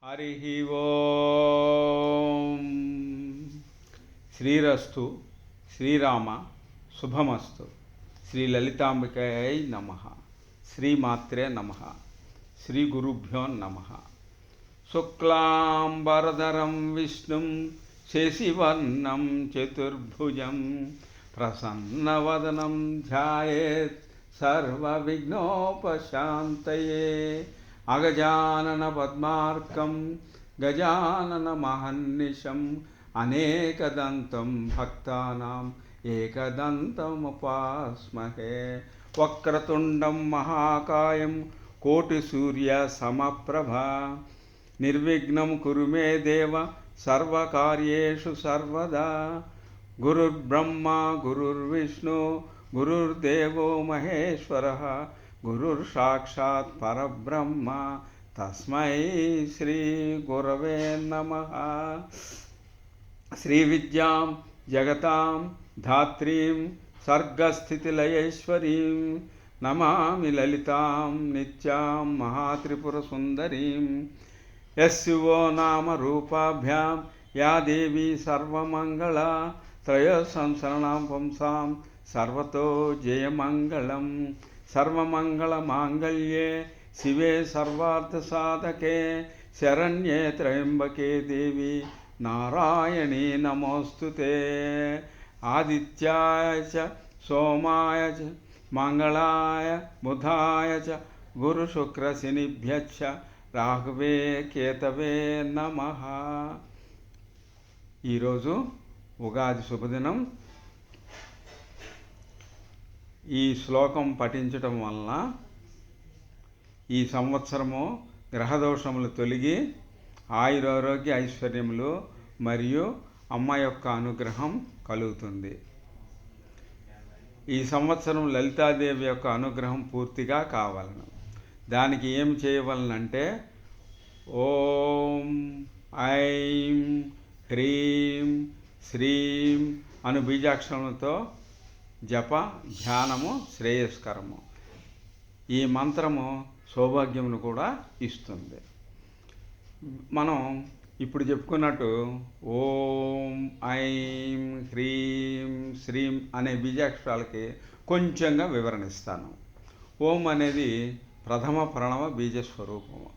హరి ఓం. శ్రీరస్తు, శ్రీరామ శుభమస్తు. శ్రీ లలితాంబికాయై నమ. శ్రీమాత్రే నమ. శ్రీ గురుభ్యో నమ. శుక్లాంబరధరం విష్ణుం శశివర్ణం చతుర్భుజం ప్రసన్నవదనం ధ్యాయేత్ సర్వవిఘ్నోపశాంతయే. అగజానన పద్మార్కం గజానన మహర్నిశం అనేకదంతం భక్తానాం ఏకదంతముపాస్మహే. వక్రతుండం మహాకాయం కోటిసూర్య సమప్రభ నిర్విఘ్నం కురు మే దేవ సర్వకార్యేషు సర్వదా. గురుర్బ్రహ్మ గురుర్విష్ణు గురుర్దేవో మహేశ్వరః గురుర్ సాక్షాత్ పరబ్రహ్మ తస్మై శ్రీ గురవే నమః. శ్రీ విద్యాం జగతాం ధాత్రీం సర్గస్థితిలయేశ్వరీం నమామి లలితాం నిత్యాం మహాత్రిపురసుందరీం. యస్యో నామ రూపాభ్యాం యా దేవీ సర్వమంగళా త్రయోసంసరణాం పుంసాం సర్వతో జయమంగళం. సర్వమంగళమాంగళ్యే శివే సర్వార్థసాధకే శరణ్యే త్రయంబకే దేవి నారాయణీ నమోస్తుతే. ఆదిత్యాయ చ సోమాయ చ మంగళాయ బుధాయ చ గురుశుక్రశనిభ్యశ్చ రాహువే కేతవే నమః. ఈరోజు ఉగాది శుభదినం. ఈ శ్లోకం పఠించటం వలన ఈ సంవత్సరము గ్రహదోషములు తొలగి ఆయురారోగ్య ఐశ్వర్యములు మరియు అమ్మ యొక్క అనుగ్రహం కలుగుతుంది. ఈ సంవత్సరం లలితాదేవి యొక్క అనుగ్రహం పూర్తిగా కావాలను. దానికి ఏం చేయవలనంటే ఓం ఐం హ్రీం శ్రీం అను బీజాక్షరములతో జప ధ్యానము శ్రేయస్కరము. ఈ మంత్రము సౌభాగ్యమును కూడా ఇస్తుంది. మనం ఇప్పుడు చెప్పుకున్నట్టు ఓం ఐం హ్రీం శ్రీం అనే బీజాక్షరాలకి కొంచెంగా వివరణ ఇస్తాను. ఓం అనేది ప్రథమ ప్రణవ బీజస్వరూపము.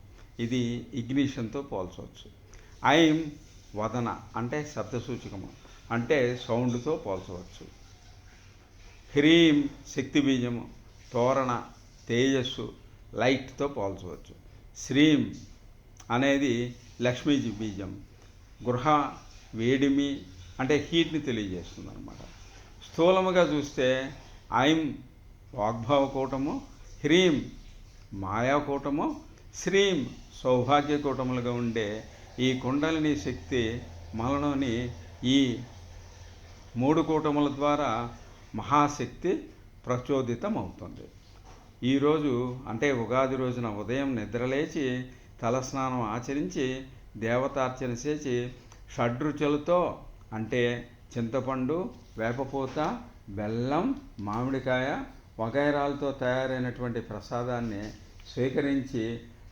ఇది ఇగ్నిషన్తో పోల్చవచ్చు. ఐం వదన అంటే శబ్దసూచకము, అంటే సౌండ్తో పోల్చవచ్చు. హ్రీం శక్తి బీజము, తోరణ తేజస్సు లైట్తో పోల్చవచ్చు. శ్రీం అనేది లక్ష్మీజీ బీజం, గృహ వేడిమి అంటే హీట్ని తెలియజేస్తుంది అన్నమాట. స్థూలముగా చూస్తే ఐం వాగ్భావ కూటము, హ్రీం మాయాకూటము, శ్రీం సౌభాగ్య కూటములుగా ఉండే ఈ కుండలిని శక్తి మనలోని ఈ మూడు కూటముల ద్వారా మహాశక్తి ప్రచోదితం అవుతుంది. ఈరోజు అంటే ఉగాది రోజున ఉదయం నిద్రలేచి తలస్నానం ఆచరించి దేవతార్చన చేసి షడ్రుచులతో అంటే చింతపండు, వేపపూత, బెల్లం, మామిడికాయ వగైరాలతో తయారైనటువంటి ప్రసాదాన్ని స్వీకరించి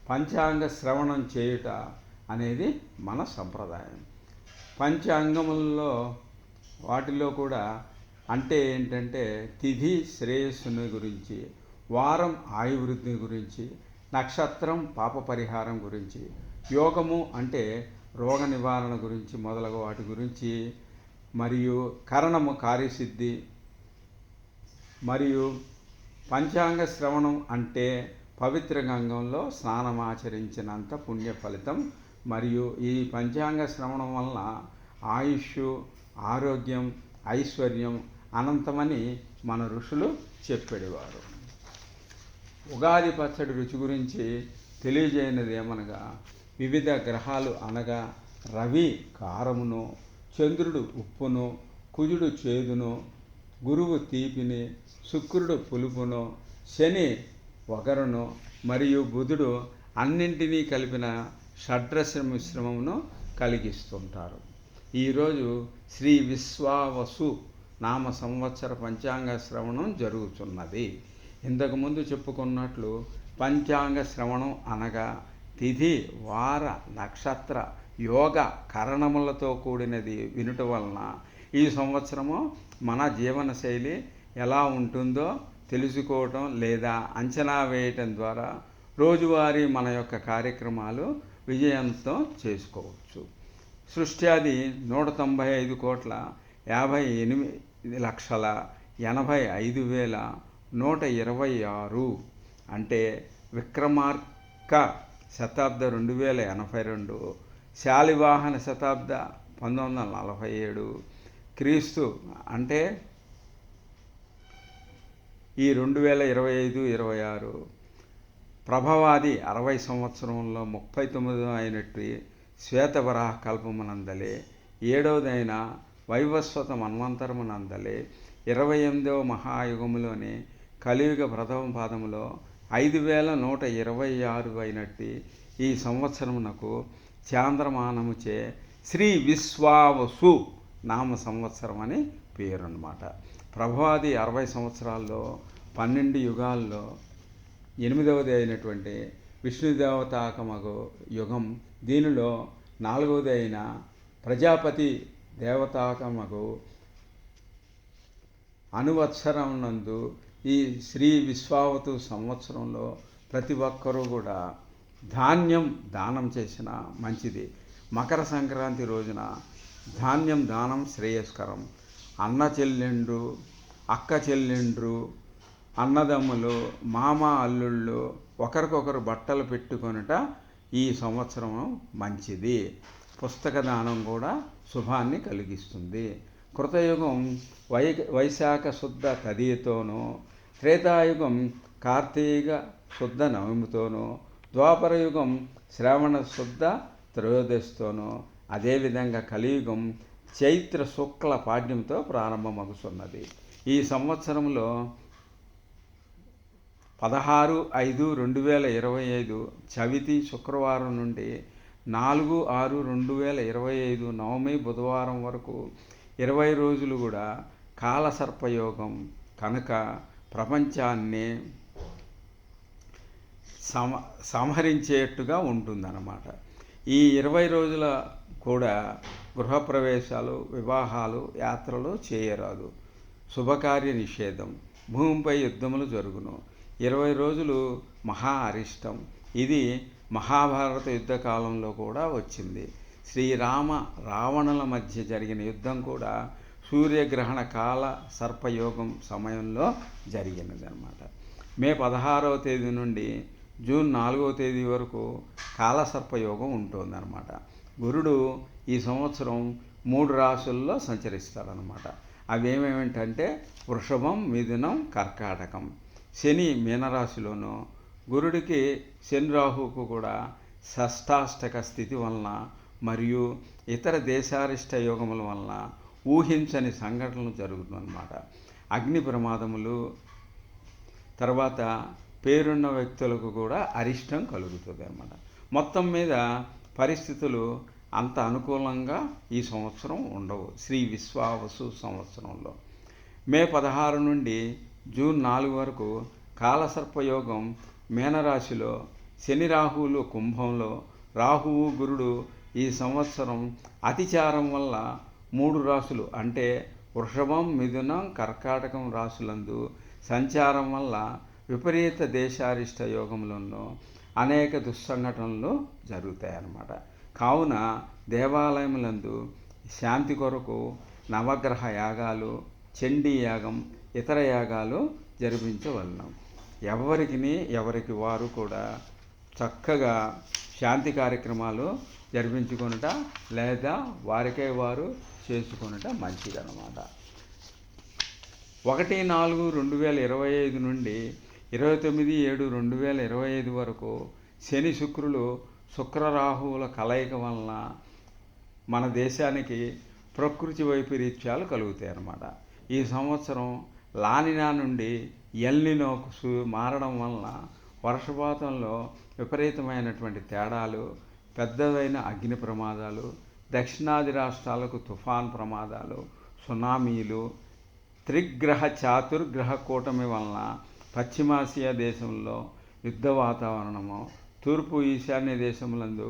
పంచాంగ శ్రవణం చేయుట అనేది మన సంప్రదాయం. పంచాంగములలో వాటిలో కూడా అంటే ఏంటంటే తిథి శ్రేయస్సుని గురించి, వారం ఆయువృద్ధి గురించి, నక్షత్రం పాప పరిహారం గురించి, యోగము అంటే రోగ నివారణ గురించి మొదలగు వాటి గురించి, మరియు కరణము కార్యసిద్ధి, మరియు పంచాంగ శ్రవణం అంటే పవిత్ర గంగంలో స్నానమాచరించినంత పుణ్య ఫలితం. మరియు ఈ పంచాంగ శ్రవణం వలన ఆయుష్, ఆరోగ్యం, ఐశ్వర్యం అనంతమని మన ఋషులు చెప్పేవారు. ఉగాది పచ్చడి రుచి గురించి తెలియజేయనిది ఏమనగా వివిధ గ్రహాలు అనగా రవి కారమును, చంద్రుడు ఉప్పును, కుజుడు చేదును, గురువు తీపిని, శుక్రుడు పులుపును, శని వగరును మరియు బుధుడు అన్నింటినీ కలిపిన షడ్రస మిశ్రమమును కలిగిస్తుంటారు. ఈరోజు శ్రీ విశ్వావసు నామ సంవత్సర పంచాంగ శ్రవణం జరుగుతున్నది. ఇంతకుముందు చెప్పుకున్నట్లు పంచాంగ శ్రవణం అనగా తిథి వార నక్షత్ర యోగ కరణములతో కూడినది వినుట వలన ఈ సంవత్సరము మన జీవన శైలి ఎలా ఉంటుందో తెలుసుకోవటం లేదా అంచనా వేయటం ద్వారా రోజువారీ మన యొక్క కార్యక్రమాలు విజయంతం చేసుకోవచ్చు. సృష్ట్యాది 198,85,85,126 అంటే విక్రమార్క శతాబ్ద 2082, శాలివాహన శతాబ్ద 1947, క్రీస్తు అంటే ఈ 2025-26, ప్రభవాది 60 సంవత్సరంలో 39 అయినట్టు శ్వేతవరాహ కల్పమునందలే, 7వదైన వైవస్వత మన్వంతరమునందలే, 28వ మహాయుగములోని కలియుగ ప్రథమ పాదములో 5126 అయినట్టు ఈ సంవత్సరమునకు చాంద్రమానముచే శ్రీ విశ్వావసు నామ సంవత్సరం అని పేరు అన్నమాట. ప్రభవాది 60 సంవత్సరాల్లో 12 యుగాల్లో 8వది అయినటువంటి విష్ణుదేవతాకమగు యుగం, దీనిలో 4వది అయిన ప్రజాపతి దేవతాకమగు అనువత్సరం నందు ఈ శ్రీ విశ్వావతు సంవత్సరంలో ప్రతి ఒక్కరూ కూడా ధాన్యం దానం చేసిన మంచిది. మకర సంక్రాంతి రోజున ధాన్యం దానం శ్రేయస్కరం. అన్న చెల్లెండ్రు, అక్క చెల్లెండ్రు, అన్నదమ్ములు, మామ అల్లుళ్ళు ఒకరికొకరు బట్టలు పెట్టుకొనుట ఈ సంవత్సరం మంచిది. పుస్తక దానం కూడా శుభాన్ని కలిగిస్తుంది. కృతయుగం వైశాఖ శుద్ధ తదియతోనూ, త్రేతాయుగం కార్తీక శుద్ధ నవమితోనూ, ద్వాపరయుగం శ్రావణ శుద్ధ త్రయోదశితోనూ, అదేవిధంగా కలియుగం చైత్ర శుక్ల పాడ్యంతో ప్రారంభమగుతున్నది. ఈ సంవత్సరంలో 16/5/2025 చవితి శుక్రవారం నుండి 4/6/2025 నవమి బుధవారం వరకు 20 రోజులు కూడా కాలసర్పయోగం కనుక ప్రపంచాన్ని సంహరించేట్టుగా ఉంటుందన్నమాట. ఈ 20 రోజుల కూడా గృహప్రవేశాలు, వివాహాలు, యాత్రలు చేయరాదు. శుభకార్య నిషేధం. భూమిపై యుద్ధములు జరుగును. 20 రోజులు మహా అరిష్టం. ఇది మహాభారత యుద్ధకాలంలో కూడా వచ్చింది. శ్రీరామ రావణుల మధ్య జరిగిన యుద్ధం కూడా సూర్యగ్రహణ కాల సర్పయోగం సమయంలో జరిగినది అన్నమాట. మే 16వ తేదీ నుండి జూన్ 4వ తేదీ వరకు కాలసర్పయోగం ఉంటుందన్నమాట. గురుడు ఈ సంవత్సరం 3 రాశుల్లో సంచరిస్తాడనమాట. అవేమేమిటంటే వృషభం, మిథునం, కర్కాటకం. శని మీనరాశిలోనూ, గురుడికి శని రాహుకు కూడా షష్టాష్టక స్థితి వలన మరియు ఇతర దేశారిష్ట యోగముల వలన ఊహించని సంఘటనలు జరుగుతుందన్నమాట. అగ్ని ప్రమాదములు, తర్వాత పేరున్న వ్యక్తులకు కూడా అరిష్టం కలుగుతుంది అన్నమాట. మొత్తం మీద పరిస్థితులు అంత అనుకూలంగా ఈ సంవత్సరం ఉండవు శ్రీ విశ్వావసు సంవత్సరంలో. మే 16 నుండి జూన్ 4 వరకు కాలసర్పయోగం మీనరాశిలో, శని రాహువులు కుంభంలో, రాహువు గురుడు ఈ సంవత్సరం అతిచారం వల్ల 3 రాశులు అంటే వృషభం, మిథునం, కర్కాటకం రాశులందు సంచారం వల్ల విపరీత దేశారిష్ట యోగములను అనేక దుస్సంఘటనలు జరుగుతాయన్నమాట. కావున దేవాలయములందు శాంతి కొరకు నవగ్రహ యాగాలు, చండీ యాగం, ఇతర యాగాలు జరిపించవలను. ఎవరికి వారు కూడా చక్కగా శాంతి కార్యక్రమాలు జరిపించుకొనుట లేదా వారికే వారు చేసుకొనుట మంచిదన్నమాట. 1/4/2025 నుండి 29/7/2025 వరకు శని శుక్రులు శుక్రరాహువుల కలయిక వలన మన దేశానికి ప్రకృతి వైపరీత్యాలు కలుగుతాయి అన్నమాట. ఈ సంవత్సరం లానినా నుండి ఎల్నినోకు మారడం వలన వర్షపాతంలో విపరీతమైనటువంటి తేడాలు, పెద్దదైన అగ్ని ప్రమాదాలు, దక్షిణాది రాష్ట్రాలకు తుఫాన్ ప్రమాదాలు, సునామీలు, త్రిగ్రహ చాతుర్గ్రహ కూటమి వలన పశ్చిమాసియా దేశంలో యుద్ధ వాతావరణము, తూర్పు ఈశాన్య దేశములందు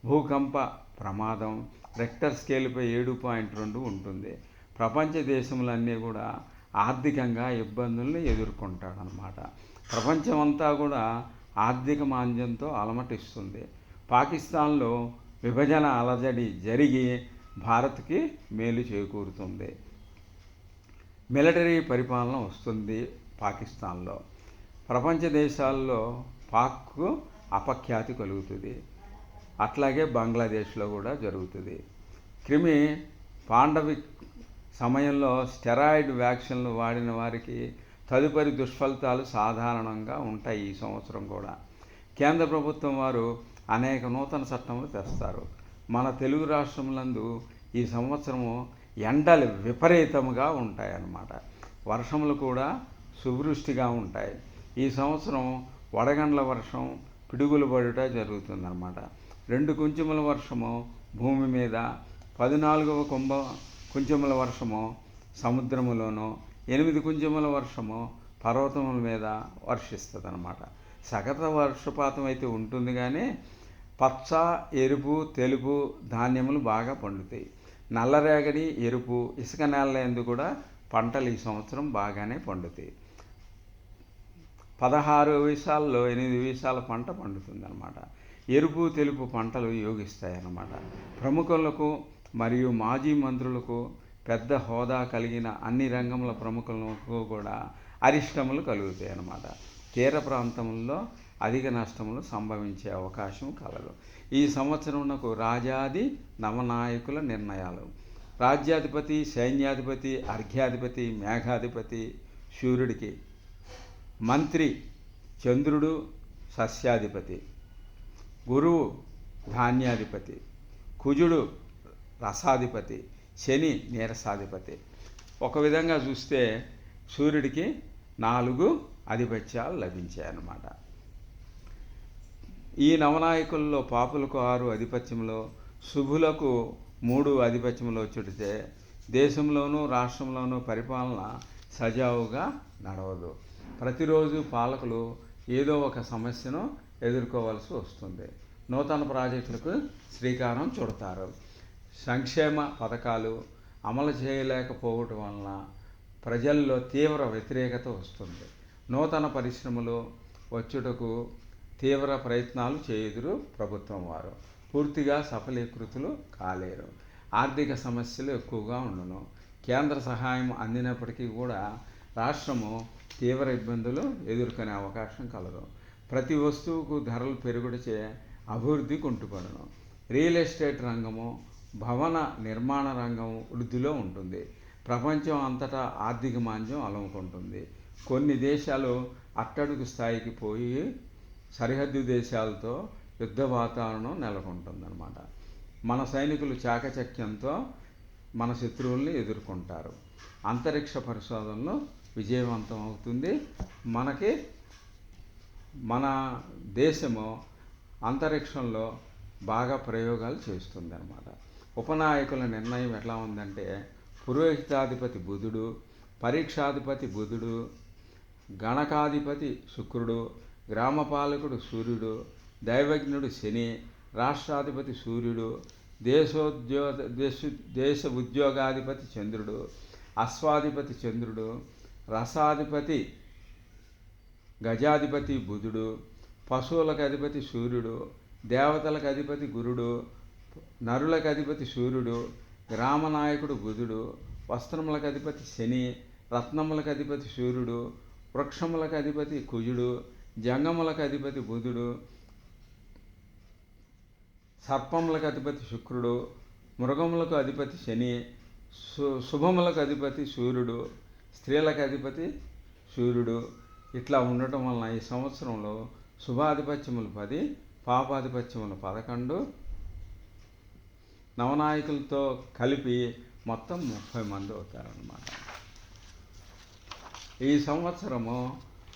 భూకంప ప్రమాదం రెక్టర్ స్కేల్పై 7.2 ఉంటుంది. ప్రపంచ దేశములన్నీ కూడా ఆర్థికంగా ఇబ్బందుల్ని ఎదుర్కొంటాడనమాట. ప్రపంచమంతా కూడా ఆర్థిక మాంద్యంతో అలమటిస్తుంది. పాకిస్తాన్లో విభజన అలజడి జరిగి భారత్కి మేలు చేకూరుతుంది. మిలిటరీ పరిపాలన వస్తుంది పాకిస్తాన్లో. ప్రపంచ దేశాల్లో పాక్కు అపఖ్యాతి కలుగుతుంది. అట్లాగే బంగ్లాదేశ్లో కూడా జరుగుతుంది. క్రిమి పాండమిక్ సమయంలో స్టెరాయిడ్ వ్యాక్సిన్లు వాడిన వారికి తదుపరి దుష్ఫలితాలు సాధారణంగా ఉంటాయి. ఈ సంవత్సరం కూడా కేంద్ర ప్రభుత్వం వారు అనేక నూతన చట్టములు తెస్తారు. మన తెలుగు రాష్ట్రములందు ఈ సంవత్సరము ఎండలు విపరీతముగా ఉంటాయన్నమాట. వర్షములు కూడా సువృష్టిగా ఉంటాయి. ఈ సంవత్సరం వడగండ్ల వర్షం, పిడుగులు పడుట జరుగుతుందన్నమాట. 2 కుంచెముల వర్షము భూమి మీద, 14వ కుంచెముల వర్షము సముద్రములోనూ, 8 కుంచెముల వర్షము పర్వతముల మీద వర్షిస్తుంది అన్నమాట. సగటు వర్షపాతం అయితే ఉంటుంది, కానీ పచ్చ, ఎరుపు, తెలుపు ధాన్యములు బాగా పండుతాయి. నల్లరేగడి, ఎరుపు, ఇసుక నేల యందు కూడా పంటలు ఈ సంవత్సరం బాగానే పండుతాయి. 16 వీసాల్లో 8 వీసాల పంట పండుతుందన్నమాట. ఎరుపు, తెలుపు పంటలు యోగిస్తాయన్నమాట. ప్రముఖులకు మరియు మాజీ మంత్రులకు, పెద్ద హోదా కలిగిన అన్ని రంగముల ప్రముఖులకు కూడా అరిష్టములు కలుగుతాయి అన్నమాట. తీర ప్రాంతంలో అధిక నష్టములు సంభవించే అవకాశం కలదు. ఈ సంవత్సరమునకు రాజాది నవనాయకుల నిర్ణయాలు. రాజ్యాధిపతి, సైన్యాధిపతి, అర్ఘ్యాధిపతి, మేఘాధిపతి సూర్యుడికి, మంత్రి చంద్రుడు సస్యాధిపతి, గురువు ధాన్యాధిపతి, కుజుడు రసాధిపతి, శని నీరసాధిపతి. ఒక విధంగా చూస్తే సూర్యుడికి 4 ఆధిపత్యాలు లభించాయన్నమాట. ఈ నవనాయకుల్లో పాపులకు 6 ఆధిపత్యంలో, శుభులకు 3 ఆధిపత్యంలో చుడితే దేశంలోనూ రాష్ట్రంలోనూ పరిపాలన సజావుగా నడవదు. ప్రతిరోజు పాలకులు ఏదో ఒక సమస్యను ఎదుర్కోవాల్సి వస్తుంది. నూతన ప్రాజెక్టులకు శ్రీకారం చుడతారు. సంక్షేమ పథకాలు అమలు చేయలేకపోవటం వలన ప్రజల్లో తీవ్ర వ్యతిరేకత వస్తుంది. నూతన పరిశ్రమలు వచ్చుటకు తీవ్ర ప్రయత్నాలు చేయుదురు ప్రభుత్వం వారు. పూర్తిగా సఫలీకృతులు కాలేరు. ఆర్థిక సమస్యలు ఎక్కువగా ఉండును. కేంద్ర సహాయం అందినప్పటికీ కూడా రాష్ట్రము తీవ్ర ఇబ్బందులు ఎదుర్కొనే అవకాశం కలదు. ప్రతి వస్తువుకు ధరలు పెరుగుటచే అభివృద్ధి కుంటుపడును. రియల్ ఎస్టేట్ రంగము, భవన నిర్మాణ రంగం వృద్ధిలో ఉంటుంది. ప్రపంచం అంతటా ఆర్థిక మాంద్యం అలముకుంటుంది. కొన్ని దేశాలు అట్టడుగు స్థాయికి పోయి సరిహద్దు దేశాలతో యుద్ధ వాతావరణం నెలకొంటుందన్నమాట. మన సైనికులు చాకచక్యంతో మన శత్రువుల్ని ఎదుర్కొంటారు. అంతరిక్ష పరిశోధనలో విజయవంతం అవుతుంది. మన దేశము అంతరిక్షంలో బాగా ప్రయోగాలు చేస్తుంది అన్నమాట. ఉపనాయకుల నిర్ణయం ఎట్లా ఉందంటే, పురోహితాధిపతి బుధుడు, పరీక్షాధిపతి బుధుడు, గణకాధిపతి శుక్రుడు, గ్రామపాలకుడు సూర్యుడు, దైవజ్ఞుడు శని, రాష్ట్రాధిపతి సూర్యుడు, దేశ ఉద్యోగాధిపతి చంద్రుడు, అశ్వాధిపతి చంద్రుడు, రసాధిపతి గజాధిపతి బుధుడు, పశువులకు అధిపతి సూర్యుడు, దేవతలకు అధిపతి గురుడు, నరులకు అధిపతి సూర్యుడు, గ్రామనాయకుడు బుధుడు, వస్త్రములకు అధిపతి శని, రత్నములకు అధిపతి సూర్యుడు, వృక్షములకు అధిపతి కుజుడు, జంగములకు అధిపతి బుధుడు, సర్పములకు అధిపతి శుక్రుడు, మృగములకు అధిపతి శని, శుభములకు అధిపతి సూర్యుడు, స్త్రీలకు అధిపతి సూర్యుడు. ఇట్లా ఉండటం వలన ఈ సంవత్సరంలో శుభాధిపత్యములు 10, పాపాధిపత్యములు 11, నవనాయకులతో కలిపి మొత్తం 30 మంది అవుతారన్నమాట. ఈ సంవత్సరము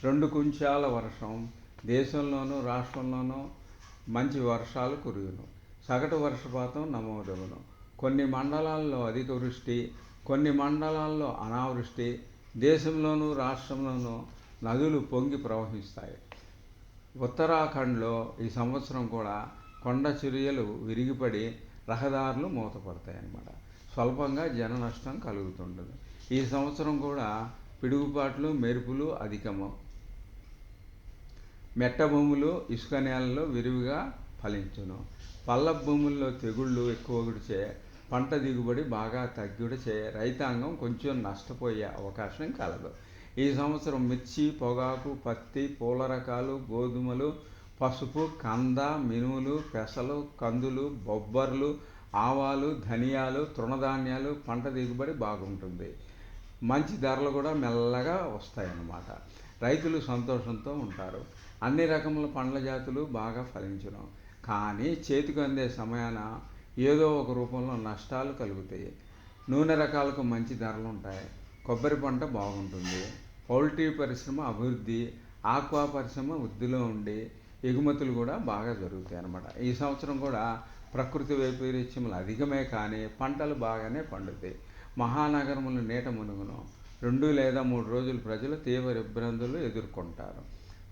2 కుంచాల వర్షం దేశంలోనూ రాష్ట్రంలోనూ మంచి వర్షాలు కురియును. సగటు వర్షపాతం నమోదవును. కొన్ని మండలాల్లో అధిక వృష్టి, కొన్ని మండలాల్లో అనావృష్టి. దేశంలోనూ రాష్ట్రంలోనూ నదులు పొంగి ప్రవహిస్తాయి. ఉత్తరాఖండ్లో ఈ సంవత్సరం కూడా కొండ చర్యలు విరిగిపడి రహదారులు మూతపడతాయి అన్నమాట. స్వల్పంగా జన నష్టం కలుగుతుంటుంది. ఈ సంవత్సరం కూడా పిడుగుపాట్లు మెరుపులు అధికము. మెట్ట భూములు ఇసుక నేలలో విరివిగా ఫలించును. పల్ల భూముల్లో తెగుళ్ళు ఎక్కువగుడిచే పంట దిగుబడి బాగా తగ్గుడిచే రైతాంగం కొంచెం నష్టపోయే అవకాశం కలదు. ఈ సంవత్సరం మిర్చి, పొగాకు, పత్తి, పూల రకాలు, గోధుమలు, పసుపు, కంద, మినుములు, పెసలు, కందులు, బొబ్బర్లు, ఆవాలు, ధనియాలు, తృణధాన్యాలు పంట దిగుబడి బాగుంటుంది. మంచి ధరలు కూడా మెల్లగా వస్తాయన్నమాట. రైతులు సంతోషంతో ఉంటారు. అన్ని రకముల పండ్ల జాతులు బాగా ఫలించును. కానీ చేతికి అందే సమయాన ఏదో ఒక రూపంలో నష్టాలు కలుగుతాయి. నూనె రకాలకు మంచి ధరలు ఉంటాయి. కొబ్బరి పంట బాగుంటుంది. పౌల్ట్రీ పరిశ్రమ అభివృద్ధి, ఆక్వా పరిశ్రమ వృద్ధిలో ఉండి ఎగుమతులు కూడా బాగా జరుగుతాయి అన్నమాట. ఈ సంవత్సరం కూడా ప్రకృతి వైపరీత్యములు అధికమే కానీ పంటలు బాగానే పండుతాయి. మహానగరములు నీట మునుగును. 2 లేదా 3 రోజులు ప్రజలు తీవ్ర ఇబ్బందులు ఎదుర్కొంటారు.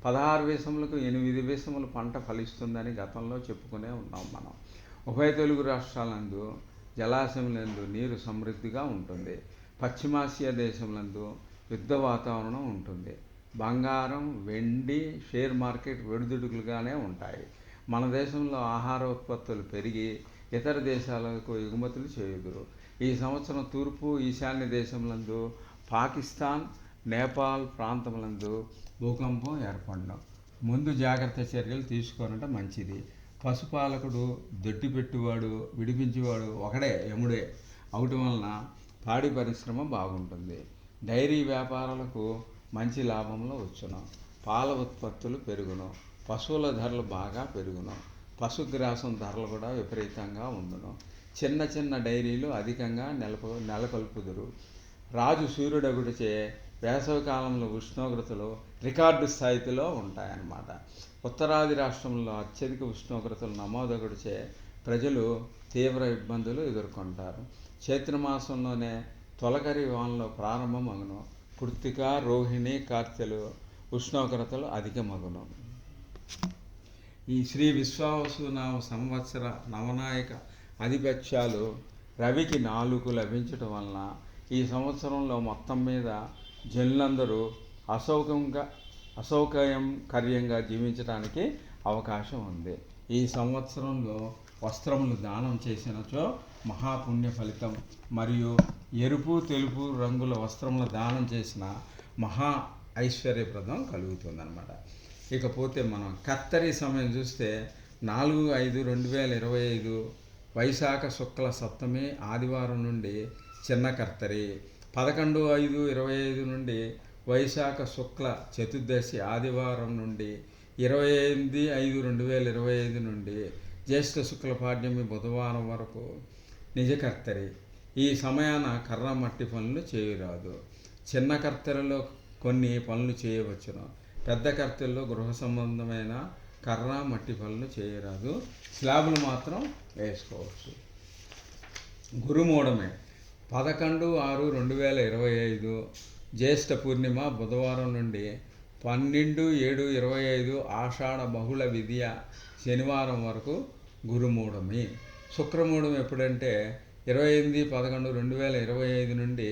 16 వేసములకు 8 వేసములు పంట ఫలిస్తుందని గతంలో చెప్పుకునే ఉన్నాం మనం. ఉభయ తెలుగు రాష్ట్రాలందు జలాశయములందు నీరు సమృద్ధిగా ఉంటుంది. పశ్చిమాసియా దేశములందు యుద్ధ వాతావరణం ఉంటుంది. బంగారం, వెండి, షేర్ మార్కెట్ వెడుదుడుకులుగానే ఉంటాయి. మన దేశంలో ఆహార ఉత్పత్తులు పెరిగి ఇతర దేశాలకు ఎగుమతులు చేయుదురు. ఈ సంవత్సరం తూర్పు ఈశాన్య దేశములందు, పాకిస్తాన్, నేపాల్ ప్రాంతములందు భూకంపం ఏర్పడడం. ముందు జాగ్రత్త చర్యలు తీసుకోవడం మంచిది. పశుపాలకుడు, దొడ్డి పెట్టువాడు, విడిపించేవాడు ఒకడే, యముడే అవటం వలన పాడి పరిశ్రమ బాగుంటుంది. డైరీ వ్యాపారాలకు మంచి లాభంలో వచ్చును. పాల ఉత్పత్తులు పెరుగును. పశువుల ధరలు బాగా పెరుగును. పశుగ్రాసం ధరలు కూడా విపరీతంగా ఉండును. చిన్న చిన్న డైరీలు అధికంగా నెలకొల్పుదురు. రాజు సూర్యుడగుడిచే వేసవికాలంలో ఉష్ణోగ్రతలు రికార్డు స్థాయిలో ఉంటాయన్నమాట. ఉత్తరాది రాష్ట్రంలో అత్యధిక ఉష్ణోగ్రతలు నమోదగుడిచే ప్రజలు తీవ్ర ఇబ్బందులు ఎదుర్కొంటారు. చైత్రమాసంలోనే తొలకరి వానలో ప్రారంభమగును. కృత్తిక, రోహిణి, కార్తెలు ఉష్ణోగ్రతలు అధికమగును. ఈ శ్రీ విశ్వావసునామ సంవత్సర నవనాయక ఆధిపత్యాలు రవికి 4 లభించటం వలన ఈ సంవత్సరంలో మొత్తం మీద జనులందరూ అసౌకర్యంగా జీవించడానికి అవకాశం ఉంది. ఈ సంవత్సరంలో వస్త్రములు దానం చేసినచో మహాపుణ్య ఫలితం మరియు ఎరుపు, తెలుపు రంగుల వస్త్రములు దానం చేసిన మహా ఐశ్వర్యప్రదం కలుగుతుందన్నమాట. ఇకపోతే మనం కత్తరి సమయం చూస్తే 4/5/2025 వైశాఖ శుక్ల సప్తమి ఆదివారం నుండి చిన్న కర్తరి, 11/5/25 నుండి వైశాఖ శుక్ల చతుర్దశి ఆదివారం నుండి 28/5/2025 నుండి జ్యేష్ఠ శుక్ల పాడ్యమి బుధవారం వరకు నిజకర్తరి. ఈ సమయాన కర్ర మట్టి పనులు చేయరాదు. చిన్న కర్తెరలో కొన్ని పనులు చేయవచ్చును. పెద్ద కర్తెల్లో గృహ సంబంధమైన కర్ర మట్టి పనులు చేయరాదు. స్లాబులు మాత్రం వేసుకోవచ్చు. గురుమూఢమే 11/6/2025 జ్యేష్ఠ పూర్ణిమ బుధవారం నుండి 12/7/25 ఆషాఢ బహుళ విద్య శనివారం వరకు గురుమూఢమి. శుక్రమూఢం ఎప్పుడంటే 28/11/2025 నుండి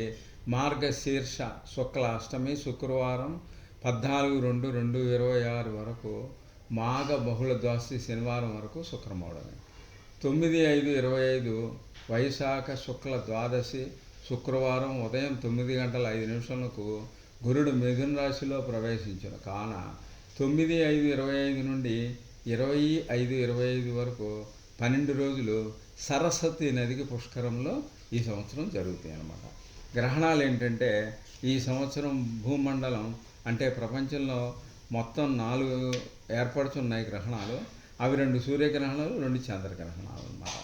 మార్గశీర్ష శుక్ల అష్టమి శుక్రవారం 14/2/2026 వరకు మాఘ బహుళ ద్వాదశి శనివారం వరకు శుక్రమూఢమి. 9/5/25 వైశాఖ శుక్ల ద్వాదశి శుక్రవారం ఉదయం 9:05 గురుడు మిథున రాశిలో ప్రవేశించును. కాన 9/5/25 నుండి 20/5/25 వరకు 12 రోజులు సరస్వతి నదికి పుష్కరంలో ఈ సంవత్సరం జరుగుతాయి అన్నమాట. గ్రహణాలు ఏంటంటే ఈ సంవత్సరం భూమండలం అంటే ప్రపంచంలో మొత్తం 4 ఏర్పడుతున్నాయి గ్రహణాలు. అవి 2 సూర్యగ్రహణాలు, 2 చంద్రగ్రహణాలు అన్నమాట.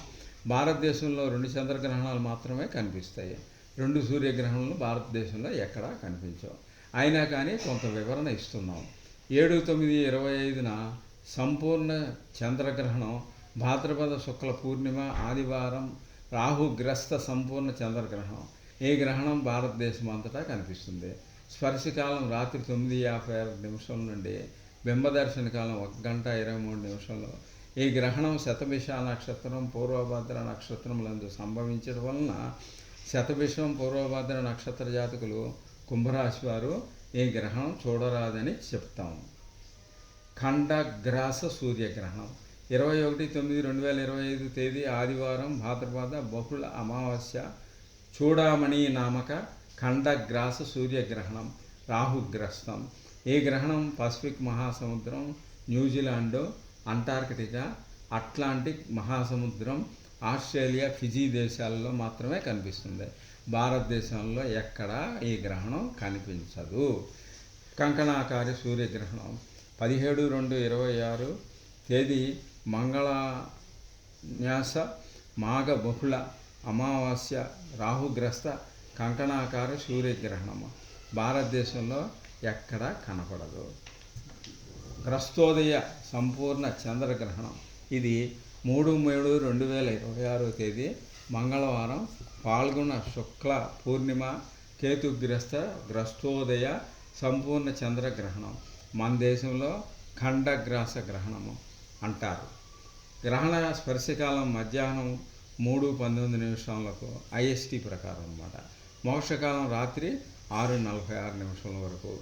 భారతదేశంలో 2 చంద్రగ్రహణాలు మాత్రమే కనిపిస్తాయి. 2 సూర్యగ్రహణాలు భారతదేశంలో ఎక్కడా కనిపించవు. అయినా కానీ కొంత వివరణ ఇస్తున్నాం. 7/9/25 సంపూర్ణ చంద్రగ్రహణం, భాద్రపద శుక్ల పూర్ణిమ ఆదివారం రాహుగ్రస్త సంపూర్ణ చంద్రగ్రహణం. ఈ గ్రహణం భారతదేశం అంతటా కనిపిస్తుంది. స్పర్శకాలం రాత్రి 9:56 నుండి బింబదర్శన కాలం 1 గంట 23 నిమిషంలో. ఈ గ్రహణం శతభిష నక్షత్రం పూర్వభద్ర నక్షత్రములందు సంభవించడం వలన శతభిషం పూర్వభద్ర నక్షత్ర జాతకులు కుంభరాశి వారు ఈ గ్రహణం చూడరాదని చెప్తాము. ఖండగ్రాస సూర్యగ్రహణం 21/9/2025 తేదీ ఆదివారం భాద్రపద బహుళ అమావాస్య చూడామణి నామక ఖండగ్రాస సూర్యగ్రహణం రాహుగ్రస్తం. ఈ గ్రహణం పసిఫిక్ మహాసముద్రం, న్యూజిలాండ్, అంటార్కిటికా, అట్లాంటిక్ మహాసముద్రం, ఆస్ట్రేలియా, ఫిజీ దేశాల్లో మాత్రమే కనిపిస్తుంది. భారతదేశంలో ఎక్కడా ఈ గ్రహణం కనిపించదు. కంకణాకారి సూర్యగ్రహణం 17/2/26 తేదీ మంగళన్యాస మాఘ బహుళ అమావాస్య రాహుగ్రస్త కంకణాకార సూర్యగ్రహణము భారతదేశంలో ఎక్కడా కనపడదు. గ్రస్తోదయ సంపూర్ణ చంద్రగ్రహణం ఇది 3/3/2026 తేదీ మంగళవారం పాల్గొన శుక్ల పూర్ణిమ కేతుగ్రస్త గ్రస్తోదయ సంపూర్ణ చంద్రగ్రహణం మన దేశంలో ఖండగ్రాస గ్రహణము అంటారు. గ్రహణ స్పర్శకాలం మధ్యాహ్నం 3:19 IST ప్రకారం అన్నమాట. మోక్షకాలం రాత్రి 6:46 వరకు.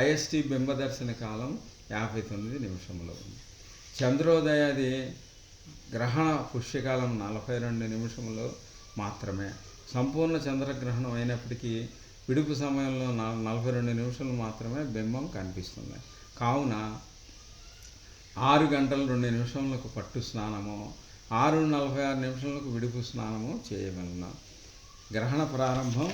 IST బింబదర్శన కాలం 59 నిమిషములు. చంద్రోదయాది గ్రహణ పుష్యకాలం 42 నిమిషములు మాత్రమే. సంపూర్ణ చంద్రగ్రహణం అయినప్పటికీ విడుపు సమయంలో 42 నిమిషాలు మాత్రమే బింబం కనిపిస్తుంది. కావున 6:02 పట్టు స్నానము, 6:46 విడుపు స్నానము చేయవలెను. గ్రహణ ప్రారంభం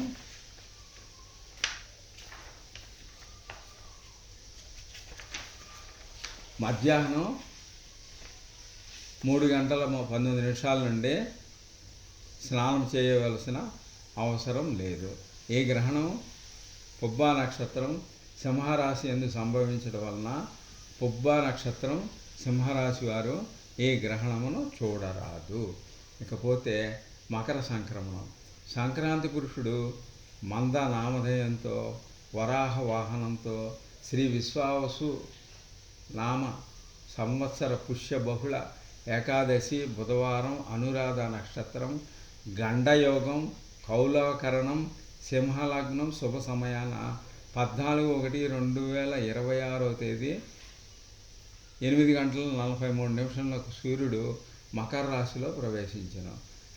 మధ్యాహ్నం 3:19 నుండి స్నానం చేయవలసిన అవసరం లేదు. ఈ గ్రహణం పుబ్బా నక్షత్రం సింహరాశి యందు సంభవించడం వలన పుబ్బా నక్షత్రం సింహరాశి వారు ఈ గ్రహణమును చూడరాదు. ఇకపోతే మకర సంక్రమణం. సంక్రాంతి పురుషుడు మంద నామధేయంతో వరాహ వాహనంతో శ్రీ విశ్వావసు నామ సంవత్సర పుష్య బహుళ ఏకాదశి బుధవారం అనురాధ నక్షత్రం గండయోగం కౌలకరణం సింహలగ్నం శుభ సమయాన 14/1/2026 తేదీ 8:43 సూర్యుడు మకర రాశిలో ప్రవేశించెను.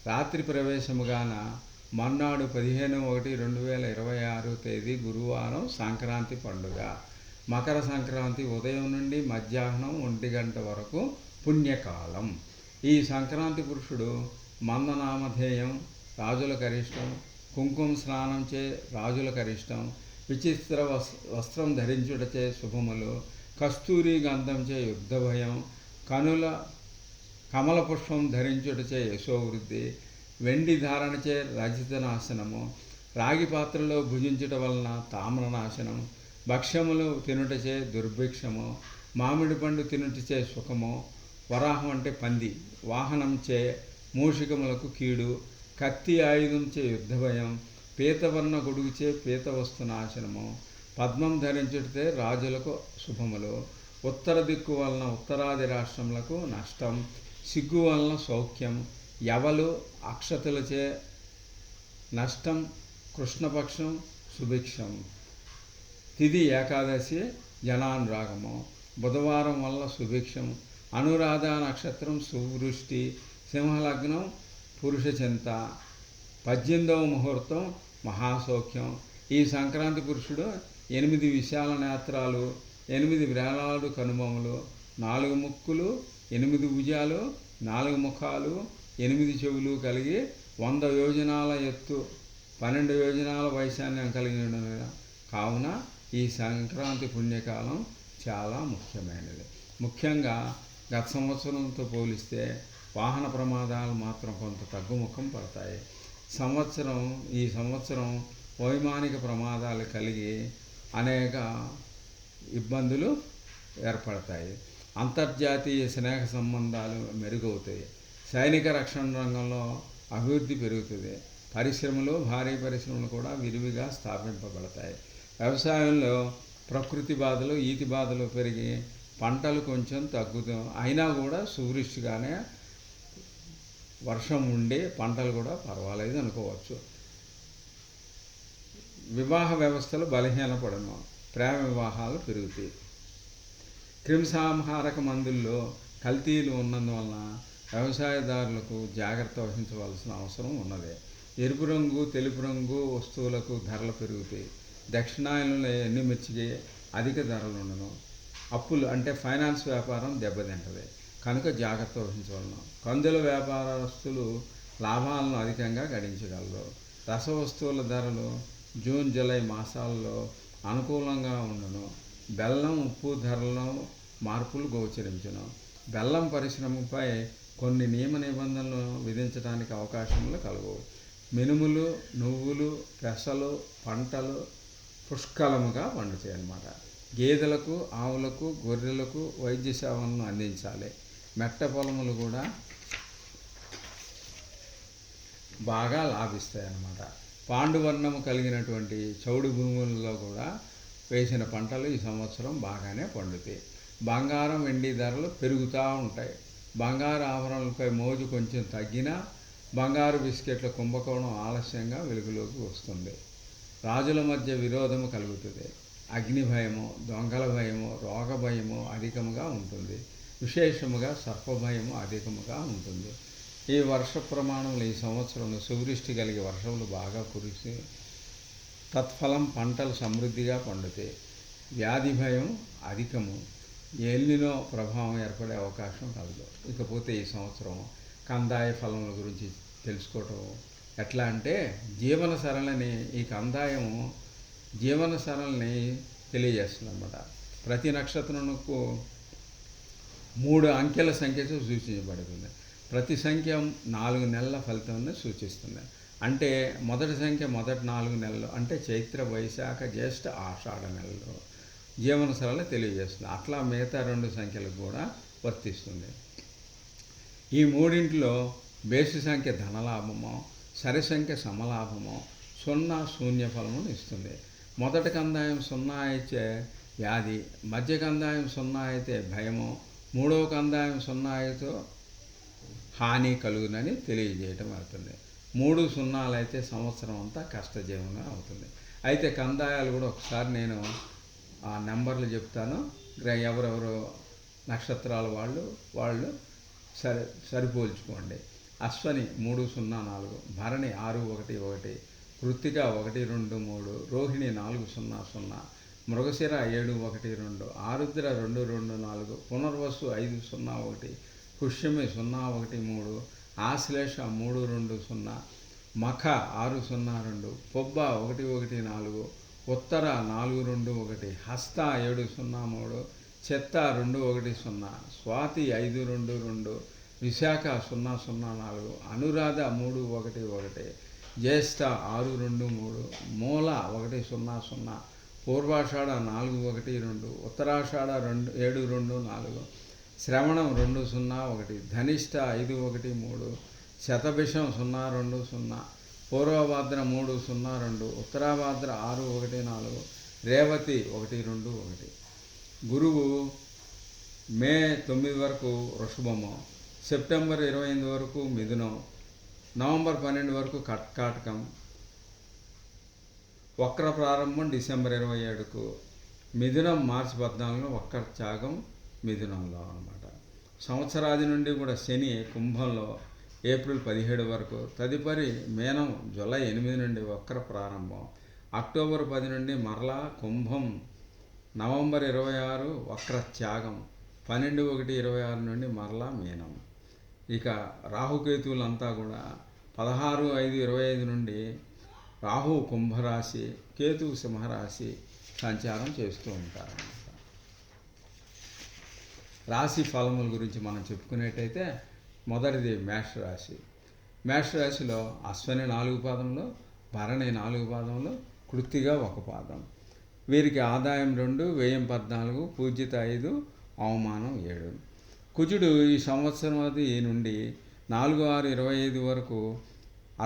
రాత్రి ప్రవేశముగాన మర్నాడు 15/1/2026 తేదీ గురువారం సంక్రాంతి పండుగ. మకర సంక్రాంతి ఉదయం నుండి మధ్యాహ్నం 1 గంట వరకు పుణ్యకాలం. ఈ సంక్రాంతి పురుషుడు మందనామధేయం రాజుల కరిష్టం, కుంకుమ స్నానం చే రాజుల కరిష్టం, విచిత్ర వస్త్రం ధరించుటచే శుభములు, కస్తూరి గంధంచే యుద్ధ భయం, కమల పుష్పం ధరించుటచే యశోవృద్ధి, వెండి ధారణచే రజిత నాశనము, రాగి పాత్రలో భుజించుట వలన తామ్రనాశనం, భక్ష్యములు తినుటచే దుర్భిక్షము, మామిడి పండు తినుటచే సుఖము, వరాహం అంటే పంది వాహనంచే మూషికములకు కీడు, కత్తి ఆయుధంచే యుద్ధ భయం, పీతవర్ణ గొడుగుచే పీత వస్తు నాశనము, పద్మం ధరించుటే రాజులకు శుభములు, ఉత్తర దిక్కు వలన ఉత్తరాది రాష్ట్రములకు నష్టం, సిగ్గు వలన సౌఖ్యం, యవలు అక్షతలచే నష్టం, కృష్ణపక్షం సుభిక్షం, తిథి ఏకాదశి జనానురాగము, బుధవారం వల్ల సుభిక్షం, అనురాధ నక్షత్రం సువృష్టి, సింహలగ్నం పురుష చింత, 18వ ముహూర్తం మహాసౌఖ్యం. ఈ సంక్రాంతి పురుషుడు 8 విశాల నేత్రాలు, 8 వ్రేలాడు కనుబొమలు, 4 ముక్కులు, 8 భుజాలు, 4 ముఖాలు, 8 చెవులు కలిగి 100 యోజనాల ఎత్తు, 12 యోజనాల వైశాన్యం కలిగి ఉండను. కావున ఈ సంక్రాంతి పుణ్యకాలం చాలా ముఖ్యమైనది. ముఖ్యంగా గత సంవత్సరంతో పోలిస్తే వాహన ప్రమాదాలు మాత్రం కొంత తగ్గుముఖం పడతాయి. ఈ సంవత్సరం వైమానిక ప్రమాదాలు కలిగి అనేక ఇబ్బందులు ఏర్పడతాయి. అంతర్జాతీయ స్నేహ సంబంధాలు మెరుగవుతాయి. సైనిక రక్షణ రంగంలో అభివృద్ధి పెరుగుతుంది. భారీ పరిశ్రమలు కూడా విరివిగా స్థాపింపబడతాయి. వ్యవసాయంలో ప్రకృతి బాధలు ఈతి బాధలు పెరిగి పంటలు కొంచెం తగ్గుతాం, అయినా కూడా సువృష్టిగానే వర్షం ఉండి పంటలు కూడా పర్వాలేదు అనుకోవచ్చు. వివాహ వ్యవస్థలు బలహీనపడను, ప్రేమ వివాహాలు పెరుగుతాయి. క్రిమిసంహారక మందుల్లో కల్తీలు ఉన్నందువలన వ్యవసాయదారులకు జాగ్రత్త వహించవలసిన అవసరం ఉన్నది. ఎరుపు రంగు, తెలుపు రంగు వస్తువులకు ధరలు పెరుగుతాయి. దక్షిణాయనంలో ఎండుమిర్చికి అధిక ధరలు ఉండను. అప్పులు అంటే ఫైనాన్స్ వ్యాపారం దెబ్బతింటది, కనుక జాగ్రత్త వహించవలను. కందుల వ్యాపారస్తులు లాభాలను అధికంగా గడించగలరు. రసవస్తువుల ధరలు జూన్, జూలై మాసాల్లో అనుకూలంగా ఉండను. బెల్లం, ఉప్పు ధరల్లో మార్పులు గోచరించును. బెల్లం పరిశ్రమపై కొన్ని నియమ నిబంధనలు విధించడానికి అవకాశములు కలుగు. మినుములు, నువ్వులు, పెసలు పంటలు పుష్కలముగా పండుతాయి అన్నమాట. గేదెలకు, ఆవులకు, గొర్రెలకు వైద్య సేవలను అందించాలి. మెట్ట పొలములు కూడా బాగా లాభిస్తాయి అన్నమాట. పాండువర్ణము కలిగినటువంటి చౌడు భూములలో కూడా వేసిన పంటలు ఈ సంవత్సరం బాగానే పండుతాయి. బంగారం, వెండి ధరలు పెరుగుతూ ఉంటాయి. బంగారు ఆభరణలపై మోజు కొంచెం తగ్గినా బంగారు బిస్కెట్ల కుంభకోణం ఆలస్యంగా వెలుగులోకి వస్తుంది. రాజుల మధ్య విరోధము కలుగుతుంది. అగ్ని భయము, దొంగల భయము, రోగ భయము అధికముగా ఉంటుంది. విశేషముగా సర్పభయము అధికముగా ఉంటుంది. ఈ వర్ష ప్రమాణములు ఈ సంవత్సరంలో సువృష్టి కలిగి వర్షములు బాగా కురిసి తత్ఫలం పంటలు సమృద్ధిగా పండుతాయి. వ్యాధి భయం అధికము, ఎల్నినో ప్రభావం ఏర్పడే అవకాశం కలదు. ఇకపోతే ఈ సంవత్సరం కందాయ ఫలముల గురించి తెలుసుకోవటం ఎట్లా అంటే, జీవన సరళిని ఈ కందాయము జీవన సరళిని తెలియజేస్తుంది అన్నమాట. ప్రతి నక్షత్రమునకు 3 అంకెల సంఖ్యతో సూచించబడుతుంది. ప్రతి సంఖ్య 4 నెలల ఫలితాన్ని సూచిస్తుంది. అంటే మొదటి సంఖ్య మొదటి 4 నెలలు అంటే చైత్ర, వైశాఖ, జ్యేష్ఠ, ఆషాఢ నెలలు జీవన సరళి తెలియజేస్తుంది. అట్లా మిగతా 2 సంఖ్యలకు కూడా వర్తిస్తుంది. ఈ మూడింటిలో బేసి సంఖ్య ధనలాభము, సరి సంఖ్య సమలాభము, 0 శూన్య ఫలమును ఇస్తుంది. మొదటి కందాయం 0 అయితే వ్యాధి, మధ్య కందాయం 0 అయితే భయము, మూడవ కందాయం 0 అయితే హాని కలుగునని తెలియజేయటం అవుతుంది. 3 సున్నాలు అయితే సంవత్సరం అంతా కష్టజీవనం అవుతుంది. అయితే కందాయాలు కూడా ఒకసారి నేను ఆ నెంబర్లు చెప్తాను, ఎవరెవరు నక్షత్రాల వాళ్ళు సరిపోల్చుకోండి. అశ్వని 304, భరణి 611, కృత్తిక 123, రోహిణి 400, మృగశిర 712, ఆరుద్ర 224, పునర్వసు 501, పుష్యమి 013, ఆశ్లేష 320, మఖ 602, పొబ్బ 114, ఉత్తర 421, హస్త 703, చెత్త 210, స్వాతి 522, విశాఖ 004, అనురాధ 311, జ్యేష్ఠ 623, మూల 100, పూర్వాషాఢ 412, ఉత్తరాషాఢ 724, శ్రవణం 201, ధనిష్ట 513, శతభిషం 020, పూర్వభాద్ర 302, ఉత్తరాభాద్ర 614, రేవతి 121. గురువు మే 9 వరకు వృషభము, సెప్టెంబర్ 28 వరకు మిథునం, నవంబర్ 12 వరకు కర్కాటకం, వక్ర ప్రారంభం డిసెంబర్ 27కు, మిథునం మార్చి 14 వక్ర త్యాగం మిథునంలో అన్నమాట. సంవత్సరాది నుండి కూడా శని కుంభంలో ఏప్రిల్ 17 వరకు, తదుపరి మీనం జూలై 8 నుండి వక్ర ప్రారంభం, అక్టోబర్ 10 నుండి మరలా కుంభం, నవంబర్ 26 వక్ర త్యాగం, 12/1/26 నుండి మరలా మీనం. ఇక రాహుకేతువులంతా కూడా 16/5/25 నుండి రాహు కుంభరాశి, కేతువు సింహరాశి సంచారం చేస్తూ ఉంటారు. రాశి ఫలముల గురించి మనం చెప్పుకునేటైతే మొదటిది మేషరాశి. మేషరాశిలో అశ్వని 4 పాదంలో, భరణి 4 పాదంలో, కృత్తిక 1 పాదం. వీరికి ఆదాయం 2, వ్యయం 14, పూజ్యత 5, అవమానం 7. కుజుడు ఈ సంవత్సరాది నుండి 4/6/25 వరకు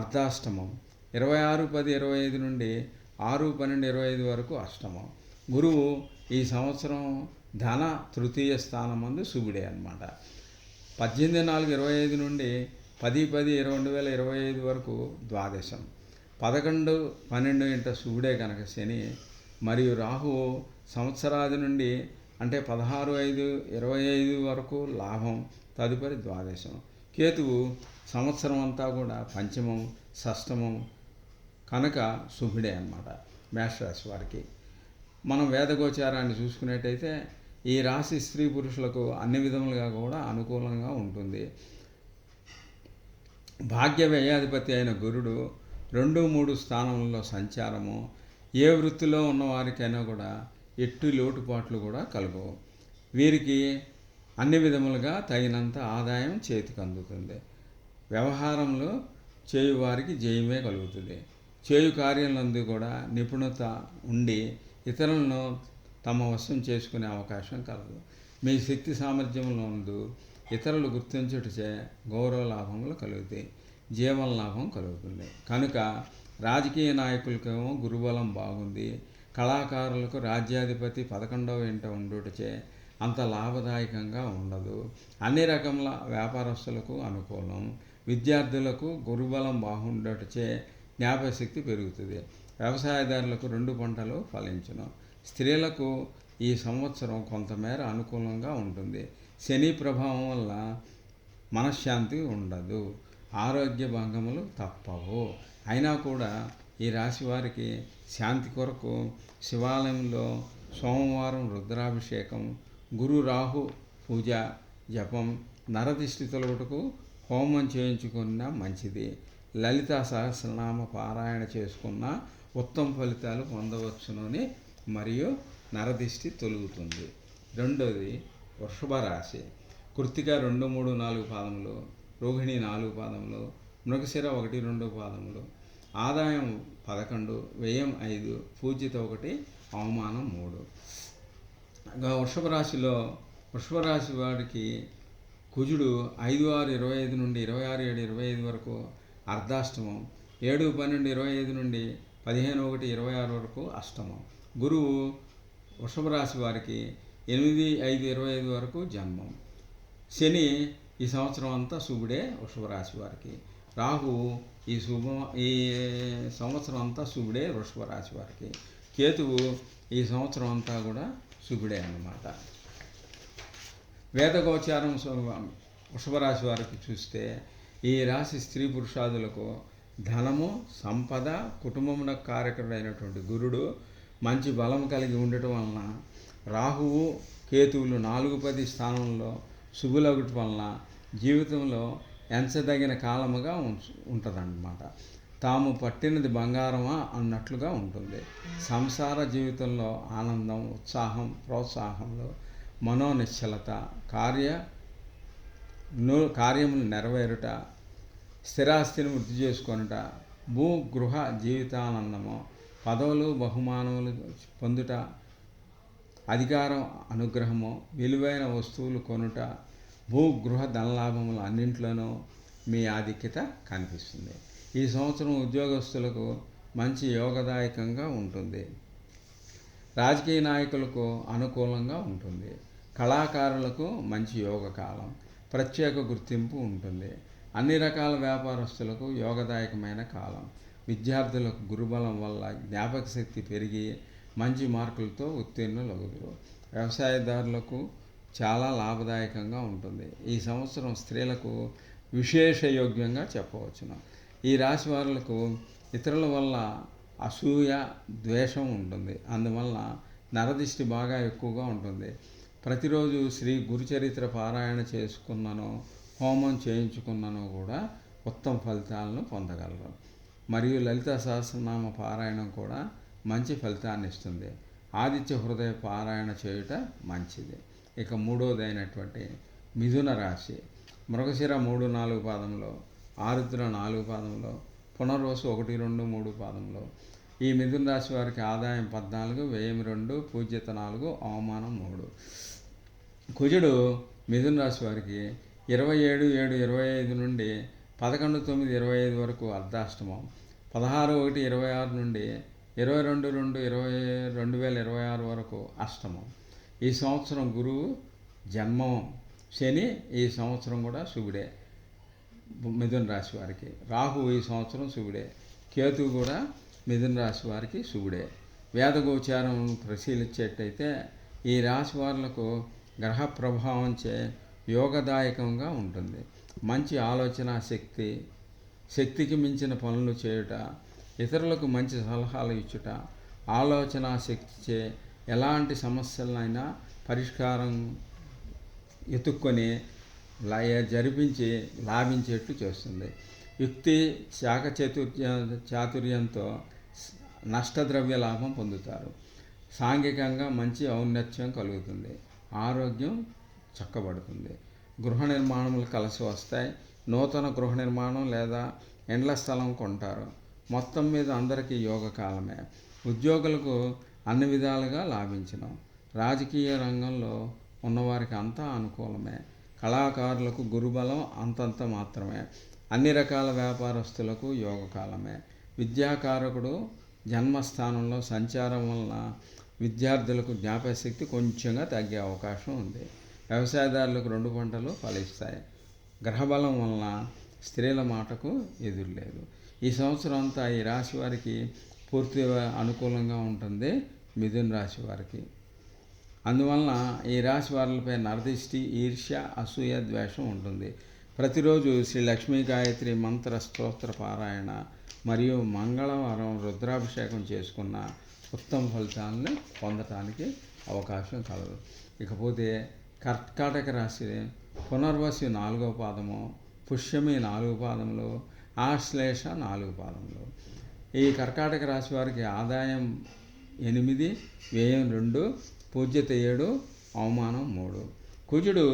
అర్ధాష్టమం, 26/10/25 నుండి 6/12/25 వరకు అష్టమం. గురువు ఈ సంవత్సరం ధన తృతీయ స్థానం మందు శుభుడే అనమాట. 18/4/25 నుండి 10/10/2025 వరకు ద్వాదశం. 11/12 శుభుడే కనుక శని మరియు రాహువు సంవత్సరాది నుండి అంటే 16/5/25 వరకు లాభం, తదుపరి ద్వాదశం. కేతువు సంవత్సరం అంతా కూడా పంచమం షష్టమం కనుక శుభుడే అన్నమాట మేషరాశి వారికి. మనం వేదగోచారాన్ని చూసుకున్నట్టయితే ఈ రాశి స్త్రీ పురుషులకు అన్ని విధములుగా కూడా అనుకూలంగా ఉంటుంది. భాగ్య వ్యయాధిపతి అయిన గురుడు 2-3 స్థానంలో సంచారము ఏ వృత్తిలో ఉన్నవారికైనా కూడా ఎట్టి లోటుపాట్లు కూడా కలుగవు. వీరికి అన్ని విధములుగా తగినంత ఆదాయం చేతికి అందుతుంది. వ్యవహారంలో చేయువారికి జయమే కలుగుతుంది. చేయు కార్యాలందు కూడా నిపుణత ఉండి ఇతరులను తమ వశం చేసుకునే అవకాశం కలదు. మీ శక్తి సామర్థ్యములందు ఇతరులు గుర్తించుటచే గౌరవ లాభములు కలుగుతాయి, జీవన లాభం కలుగుతుంది. కనుక రాజకీయ నాయకులకేమో గురుబలం బాగుంది. కళాకారులకు రాజ్యాధిపతి 11వ ఇంట ఉండుటచే అంత లాభదాయకంగా ఉండదు. అన్ని రకముల వ్యాపారస్తులకు అనుకూలం. విద్యార్థులకు గురుబలం బాగుండటచే జ్ఞాపకశక్తి పెరుగుతుంది. వ్యవసాయదారులకు 2 పంటలు ఫలించును. స్త్రీలకు ఈ సంవత్సరం కొంతమేర అనుకూలంగా ఉంటుంది. శని ప్రభావం వల్ల మనశ్శాంతి ఉండదు, ఆరోగ్య భంగములు తప్పవు. అయినా కూడా ఈ రాశి వారికి శాంతి కొరకు శివాలయంలో సోమవారం రుద్రాభిషేకం, గురు రాహు పూజ, జపం, నరదిష్టి తొలగుటకు హోమం చేయించుకున్న మంచిది. లలితా సహస్రనామ పారాయణ చేసుకున్న ఉత్తమ ఫలితాలు పొందవచ్చునని మరియు నరదిష్టి తొలుగుతుంది. రెండోది వృషభ రాశి. కృత్తిక 2, 3, 4 పాదములు, రోహిణి 4 పాదములు, మృగశిర 1, 2 పాదములు. ఆదాయం 11, వ్యయం 5, పూజ్యత 1, అవమానం 3. వృషభ రాశి వారికి కుజుడు 5/6/25 నుండి 26/7/25 వరకు అర్ధాష్టమం, 7/12/25 నుండి 15/1/26 వరకు అష్టమం. గురువు వృషభ రాశి వారికి 8/5/25 వరకు జన్మం. శని ఈ సంవత్సరం అంతా శుభుడే వృషభ రాశి వారికి. రాహువు ఈ సంవత్సరం అంతా శుభుడే వృషభ రాశి వారికి. కేతువు ఈ సంవత్సరం అంతా కూడా శుభుడే అన్నమాట. వేదగోచారం వృషభ రాశి వారికి చూస్తే ఈ రాశి స్త్రీ పురుషాదులకు ధనము, సంపద, కుటుంబమునకు కారకుడైనటువంటి గురుడు మంచి బలం కలిగి ఉండటం వలన, రాహువు కేతువులు 4-10 స్థానంలో శుభులగుట వలన జీవితంలో ఎంచదగిన కాలముగా ఉంటుందన్నమాట. తాము పట్టినది బంగారమా అన్నట్లుగా ఉంటుంది. సంసార జీవితంలో ఆనందం, ఉత్సాహం, ప్రోత్సాహంలో మనోనిశ్చలత, కార్యములు నెరవేరుట, స్థిరాస్తిని వృద్ధి చేసుకొనుట, భూగృహ జీవితానందము, పదవులు బహుమానములు పొందుట, అధికారం అనుగ్రహము, విలువైన వస్తువులు కొనుట, భూగృహ ధనలాభములు అన్నింట్లోనూ మీ ఆధిక్యత కనిపిస్తుంది. ఈ సంవత్సరం ఉద్యోగస్తులకు మంచి యోగదాయకంగా ఉంటుంది. రాజకీయ నాయకులకు అనుకూలంగా ఉంటుంది. కళాకారులకు మంచి యోగకాలం, ప్రత్యేక గుర్తింపు ఉంటుంది. అన్ని రకాల వ్యాపారస్తులకు యోగదాయకమైన కాలం. విద్యార్థులకు గురుబలం వల్ల జ్ఞాపక శక్తి పెరిగి మంచి మార్కులతో ఉత్తీర్ణులగుదురు. వ్యవసాయదారులకు చాలా లాభదాయకంగా ఉంటుంది. ఈ సంవత్సరం స్త్రీలకు విశేష యోగ్యంగా చెప్పవచ్చును. ఈ రాశి వారులకు ఇతరుల వల్ల అసూయ, ద్వేషం ఉంటుంది. అందువల్ల నరదిష్టి బాగా ఎక్కువగా ఉంటుంది. ప్రతిరోజు శ్రీ గురుచరిత్ర పారాయణ చేసుకున్ననో, హోమం చేయించుకున్ననో కూడా ఉత్తమ ఫలితాలను పొందగలరు. మరియు లలితా సహస్రనామ పారాయణం కూడా మంచి ఫలితాన్ని ఇస్తుంది. ఆదిత్య హృదయ పారాయణ చేయుట మంచిది. ఇక మూడోదైనటువంటి మిథున రాశి. మృగశిర 3-4 పాదంలో, ఆరుద్ర 4 పాదంలో, పునర్వసు 1, 2, 3 పాదంలో. ఈ మిథున రాశి వారికి ఆదాయం 14, వ్యయం 2, పూజ్యత 4, అవమానం 3. కుజుడు మిథున రాశి వారికి 27/7/25 నుండి 11/9/25 వరకు అర్ధాష్టమం, 16/1/26 నుండి 22/2/2026 వరకు అష్టమం. ఈ సంవత్సరం గురువు జన్మం, శని ఈ సంవత్సరం కూడా శుభుడే మిథున రాశి వారికి. రాహు ఈ సంవత్సరం శుభుడే. కేతువు కూడా మిథున రాశి వారికి శుభుడే. వేదగోచారం పరిశీలించేటైతే ఈ రాశి వారులకు గ్రహ ప్రభావంచే యోగదాయకంగా ఉంటుంది. మంచి ఆలోచన శక్తి, శక్తికి మించిన పనులు చేయుట, ఇతరులకు మంచి సలహాలు ఇచ్చుట, ఆలోచన శక్తిచే ఎలాంటి సమస్యలనైనా పరిష్కారం ఎతుక్కొని జరిపించి లాభించేట్టు చేస్తుంది. యుక్తి శాఖ చాతుర్యంతో నష్టద్రవ్య లాభం పొందుతారు. సాంఘికంగా మంచి ఔన్నత్యం కలుగుతుంది. ఆరోగ్యం చక్కబడుతుంది. గృహ నిర్మాణములు కలిసి వస్తాయి. నూతన గృహ నిర్మాణం లేదా ఎండ్ల స్థలం కొంటారు. మొత్తం మీద అందరికీ యోగకాలమే. ఉద్యోగులకు అన్ని విధాలుగా లాభించను. రాజకీయ రంగంలో ఉన్నవారికి అంతా అనుకూలమే. కళాకారులకు గురుబలం అంతంత మాత్రమే. అన్ని రకాల వ్యాపారస్తులకు యోగకాలమే. విద్యాకారకుడు జన్మస్థానంలో సంచారం వలన విద్యార్థులకు జ్ఞాపకశక్తి కొంచెంగా తగ్గే అవకాశం ఉంది. వ్యవసాయదారులకు 2 పంటలు ఫలిస్తాయి. గ్రహబలం వలన స్త్రీల మాటకు ఎదురులేదు. ఈ సంవత్సరం అంతా ఈ రాశి వారికి పూర్తిగా అనుకూలంగా ఉంటుంది. మిథున రాశి వారికి అందువలన ఈ రాశి వారిపై నరదిష్టి, ఈర్ష్య, అసూయ, ద్వేషం ఉంటుంది. ప్రతిరోజు శ్రీ లక్ష్మీ గాయత్రి మంత్ర స్తోత్ర పారాయణ మరియు మంగళవారం రుద్రాభిషేకం చేసుకున్న ఉత్తమ ఫలితాలను పొందటానికి అవకాశం కలదు. ఇకపోతే కర్కాటక రాశి పునర్వసు 4వ పాదము, పుష్యమి 4 పాదములు, ఆశ్లేష 4 పాదములు. ఈ కర్కాటక రాశి వారికి ఆదాయం 8, వ్యయం 2, పూజ్యత 7, అవమానం 3. కుజుడు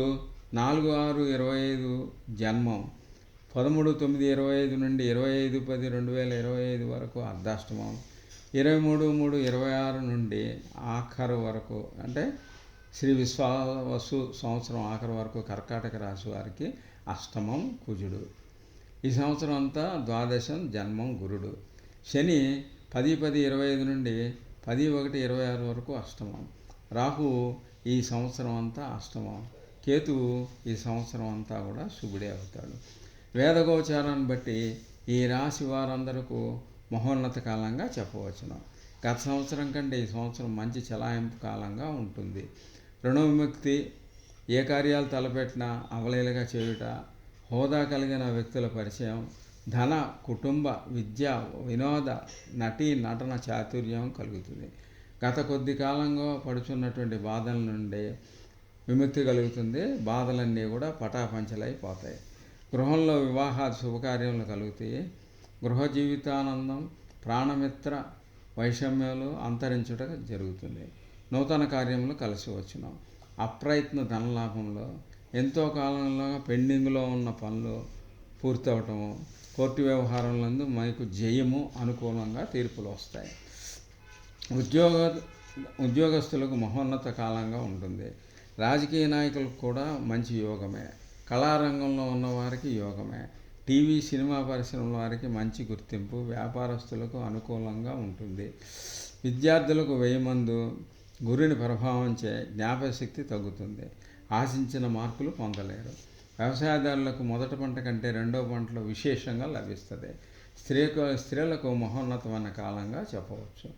4/6/25 జన్మం, 13/9/25 నుండి 25/10/2025 వరకు అర్ధాష్టమం, 23/3/26 నుండి ఆఖరు వరకు అంటే శ్రీ విశ్వావసు సంవత్సరం ఆఖరి వరకు కర్కాటక రాశి వారికి అష్టమం కుజుడు. ఈ సంవత్సరం అంతా ద్వాదశం జన్మం గురుడు. శని 10/10/25 నుండి 10/1/26 వరకు అష్టమం. రాహు ఈ సంవత్సరం అంతా అష్టమం. కేతువు ఈ సంవత్సరం అంతా కూడా శుభుడే అవుతాడు. వేదగోచారాన్ని బట్టి ఈ రాశి వారందరకు మహోన్నత కాలంగా చెప్పవచ్చును. గత సంవత్సరం కంటే ఈ సంవత్సరం మంచి చెలాయింపు కాలంగా ఉంటుంది. రుణ విముక్తి, ఏ కార్యాలు తలపెట్టినా అవలీలగా చేయుట, హోదా కలిగిన వ్యక్తుల పరిచయం, ధన, కుటుంబ, విద్య, వినోద, నటన చాతుర్యం కలుగుతుంది. గత కొద్ది కాలంగా పడుచున్నటువంటి బాధల నుండి విముక్తి కలుగుతుంది. బాధలన్నీ కూడా పటాపంచలైపోతాయి. గృహంలో వివాహాది శుభకార్యములు కలుగుతాయి. గృహ జీవితానందం, ప్రాణమిత్ర వైషమ్యాలు అంతరించుట జరుగుతుంది. నూతన కార్యములు కలిసి వచ్చును. అప్రయత్న ధనలాభంలో ఎంతో కాలంలో పెండింగ్లో ఉన్న పనులు పూర్తవటము, కోర్టు వ్యవహారాలందు మనకు జయము, అనుకూలంగా తీర్పులు వస్తాయి. ఉద్యోగస్తులకు మహోన్నత కాలంగా ఉంటుంది. రాజకీయ నాయకులకు కూడా మంచి యోగమే. కళారంగంలో ఉన్నవారికి యోగమే. టీవీ, సినిమా పరిశ్రమల వారికి మంచి గుర్తింపు, వ్యాపారస్తులకు అనుకూలంగా ఉంటుంది. విద్యార్థులకు వ్యయమందు గురుని ప్రభావంచే జ్ఞాపకశక్తి తగ్గుతుంది. ఆశించిన మార్కులు పొందలేరు. వ్యవసాయదారులకు మొదటి పంట కంటే 2వ పంటలో విశేషంగా లభిస్తుంది. స్త్రీలకు మహోన్నతమైన కాలంగా చెప్పవచ్చు.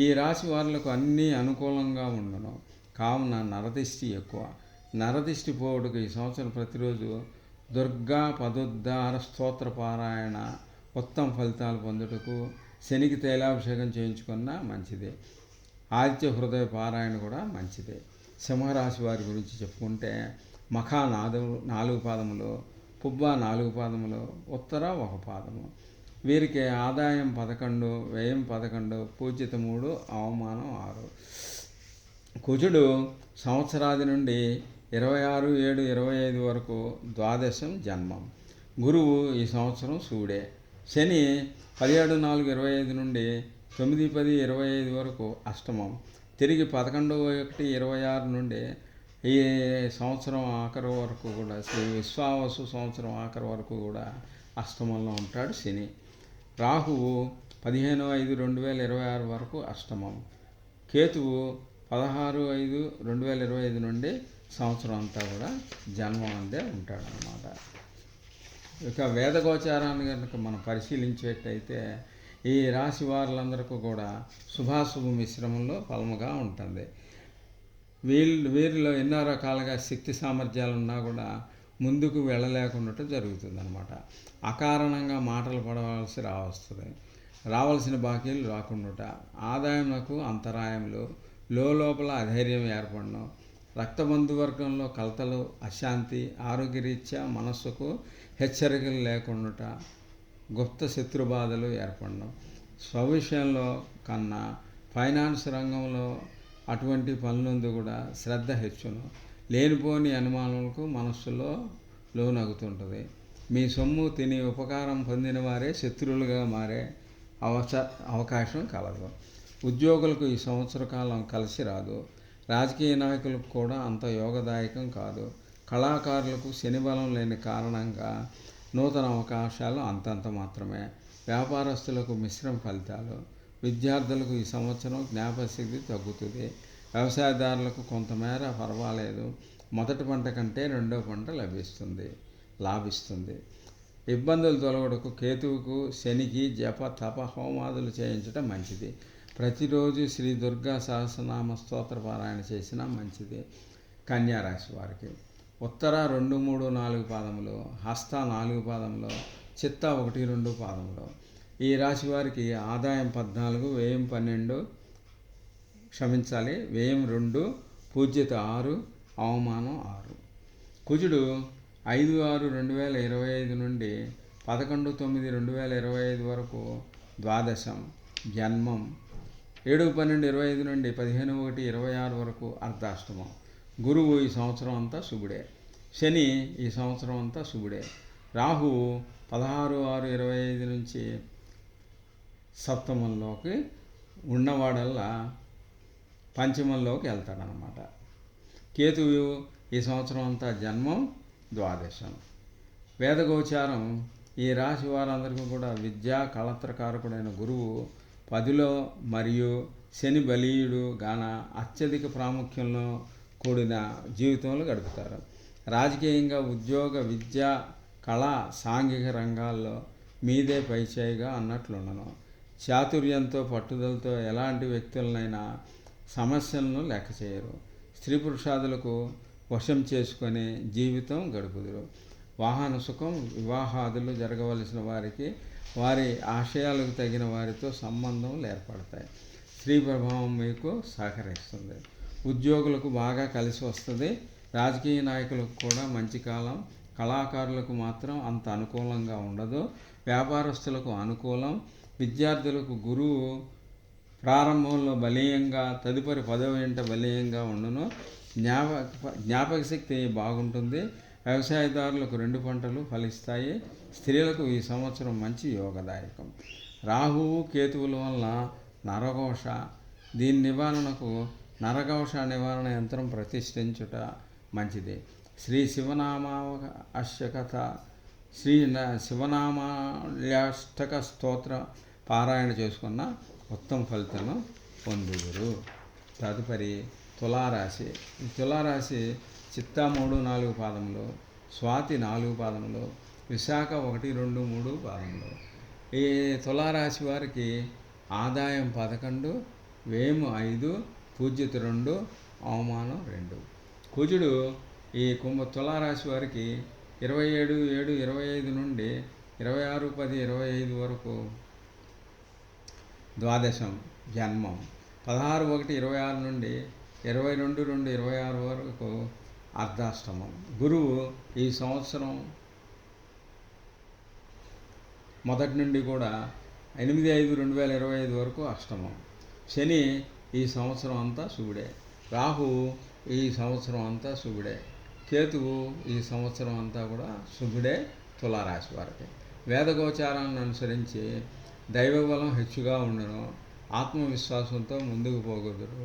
ఈ రాశి వారులకు అన్నీ అనుకూలంగా ఉండను. కావున నరదిష్టి ఎక్కువ. నరదిష్టి పోవుడుకు ఈ సంవత్సరం ప్రతిరోజు దుర్గా పదోద్ధార స్తోత్ర పారాయణ ఉత్తమ ఫలితాలు పొందుటకు శనికి తైలాభిషేకం చేయించుకున్నా మంచిదే. ఆదిత్య హృదయ పారాయణ కూడా మంచిదే. సింహరాశి వారి గురించి చెప్పుకుంటే మఖ 4 పాదములు, పుబ్బ 4 పాదములు, ఉత్తర 1 పాదము. వీరికి ఆదాయం 11, వ్యయం 11, పూజ్యత 3, అవమానం 6. కుజుడు సంవత్సరాది నుండి 26/7/25 వరకు ద్వాదశం జన్మం. గురువు ఈ సంవత్సరం శివుడే. శని 17/4/25 నుండి 9/10/25 వరకు అష్టమం. తిరిగి 11/1/26 నుండి ఈ సంవత్సరం ఆఖరి వరకు కూడా శ్రీ విశ్వావసు సంవత్సరం ఆఖరి వరకు కూడా అష్టమంలో ఉంటాడు శని. రాహువు 15/5/2026 వరకు అష్టమం. కేతువు 16/5/2025 నుండి సంవత్సరం అంతా కూడా జన్మం అందే ఉంటాడనమాట. ఇక వేదగోచారాన్ని కనుక మనం పరిశీలించేటైతే ఈ రాశి వారులందరికీ కూడా శుభాశుభ మిశ్రమంలో ఫలముగా ఉంటుంది. వీరిలో ఎన్నో రకాలుగా శక్తి సామర్థ్యాలు ఉన్నా కూడా ముందుకు వెళ్ళలేకుండా జరుగుతుందన్నమాట. అకారణంగా మాటలు పడవలసి రావాల్సిన బాకీలు రాకుండా, ఆదాయంకు అంతరాయములు, లోపల అధైర్యం ఏర్పడడం, రక్తబంధువర్గంలో కలతలు, అశాంతి, ఆరోగ్యరీత్యా మనస్సుకు హెచ్చరికలు లేకుండా గుప్త శత్రుబాధలు ఏర్పడడం, స్వవిషయంలో కన్నా ఫైనాన్స్ రంగంలో అటువంటి పనులందు కూడా శ్రద్ధ హెచ్చును. లేనిపోని అనుమానాలకు మనస్సులో లోనగుతుంటుంది. మీ సొమ్ము తిని ఉపకారం పొందిన వారే శత్రువులుగా మారే అవకాశం కలదు. ఉద్యోగులకు ఈ సంవత్సర కాలం కలిసి రాదు. రాజకీయ నాయకులకు కూడా అంత యోగదాయకం కాదు. కళాకారులకు శని బలం లేని కారణంగా నూతన అవకాశాలు అంతంత మాత్రమే. వ్యాపారస్తులకు మిశ్రమ ఫలితాలు. విద్యార్థులకు ఈ సంవత్సరం జ్ఞాపకశక్తి తగ్గుతుంది. వ్యవసాయదారులకు కొంతమేర పర్వాలేదు. మొదటి పంట కంటే రెండో పంట లాభిస్తుంది. ఇబ్బందులు తొలగడకు కేతువుకు, శనికి జప తప హోమాదులు చేయించడం మంచిది. ప్రతిరోజు శ్రీ దుర్గా సహస్రనామ స్తోత్ర పారాయణ చేసినా మంచిది. కన్యారాశి వారికి ఉత్తర 2, 3, 4 పాదములు, హస్త 4 పాదములు, చిత్త 1, 2 పాదములు. ఈ రాశి వారికి ఆదాయం 14, వ్యయం 12, వ్యయం 2, పూజ్యత 6, అవమానం 6. కుజుడు 5/6/2025 నుండి 11/9/2025 వరకు ద్వాదశం, జన్మం. 7/12/25 నుండి 15/1/26 వరకు అర్ధాష్టమం. గురువు ఈ సంవత్సరం అంతా శుభుడే. శని ఈ సంవత్సరం అంతా శుభుడే. రాహువు 16/6/25 నుంచి సప్తమంలోకి ఉన్నవాడల్లా పంచమంలోకి వెళ్తాడనమాట. కేతువు ఈ సంవత్సరం అంతా జన్మం, ద్వాదశం. వేదగోచారం ఈ రాశి వారందరికీ కూడా విద్యా కళత్రకారకుడైన గురువు 10లో మరియు శని బలీయుడు గాన అత్యధిక ప్రాముఖ్యంలో కూడిన జీవితంలో గడుపుతారు. రాజకీయంగా, ఉద్యోగ, విద్య, కళ, సాంఘిక రంగాల్లో మీదే పైచేయిగా అన్నట్లుండను. చాతుర్యంతో, పట్టుదలతో ఎలాంటి వ్యక్తులనైనా సమస్యలను లెక్క చేయరు. స్త్రీ పురుషాదులకు వశం చేసుకొని జీవితం గడుపుదురు. వాహన సుఖం, వివాహాదులు జరగవలసిన వారికి వారి ఆశయాలకు తగిన వారితో సంబంధం ఏర్పడతాయి. స్త్రీ ప్రభావం మీకు సహకరిస్తుంది. ఉద్యోగులకు బాగా కలిసి వస్తుంది. రాజకీయ నాయకులకు కూడా మంచి కాలం. కళాకారులకు మాత్రం అంత అనుకూలంగా ఉండదు. వ్యాపారస్తులకు అనుకూలం. విద్యార్థులకు గురువు ప్రారంభంలో బలీయంగా, తదుపరి 10వ ఇంట బలీయంగా ఉండును. జ్ఞాపక శక్తి బాగుంటుంది. వ్యవసాయదారులకు 2 పంటలు ఫలిస్తాయి. స్త్రీలకు ఈ సంవత్సరం మంచి యోగదాయకం. రాహువు, కేతువుల వల్ల నరఘోష. దీని నివారణకు నరఘోష నివారణ యంత్రం ప్రతిష్ఠించుట మంచిది. శ్రీ శివనామాష్టక స్తోత్ర పారాయణ చేసుకున్న ఉత్తమ ఫలితాలను పొందుదురు. తదుపరి తులారాశి. ఈ తులారాశి చిత్త 3, 4 పాదములు, స్వాతి 4 పాదములు, విశాఖ 1, 2, 3 పాదములు. ఈ తులారాశి వారికి ఆదాయం 11, వ్యయం 5, పూజ్యత 2, అవమానం 2. కుజుడు ఈ తులారాశి వారికి 27/7/25 నుండి 26/10/25 వరకు ద్వాదశం, జన్మం. 16/1/26 నుండి 22/2/26 వరకు అర్ధాష్టమం. గురువు ఈ సంవత్సరం మొదటి నుండి కూడా 8/5/2025 వరకు అష్టమం. శని ఈ సంవత్సరం అంతా శుభుడే. రాహువు ఈ సంవత్సరం అంతా శుభుడే. కేతువు ఈ సంవత్సరం అంతా కూడా శుభుడే తులారాశి వారికి. వేదగోచారాన్ని అనుసరించి దైవబలం హెచ్చుగా ఉండును. ఆత్మవిశ్వాసంతో ముందుకు పోగొదురు.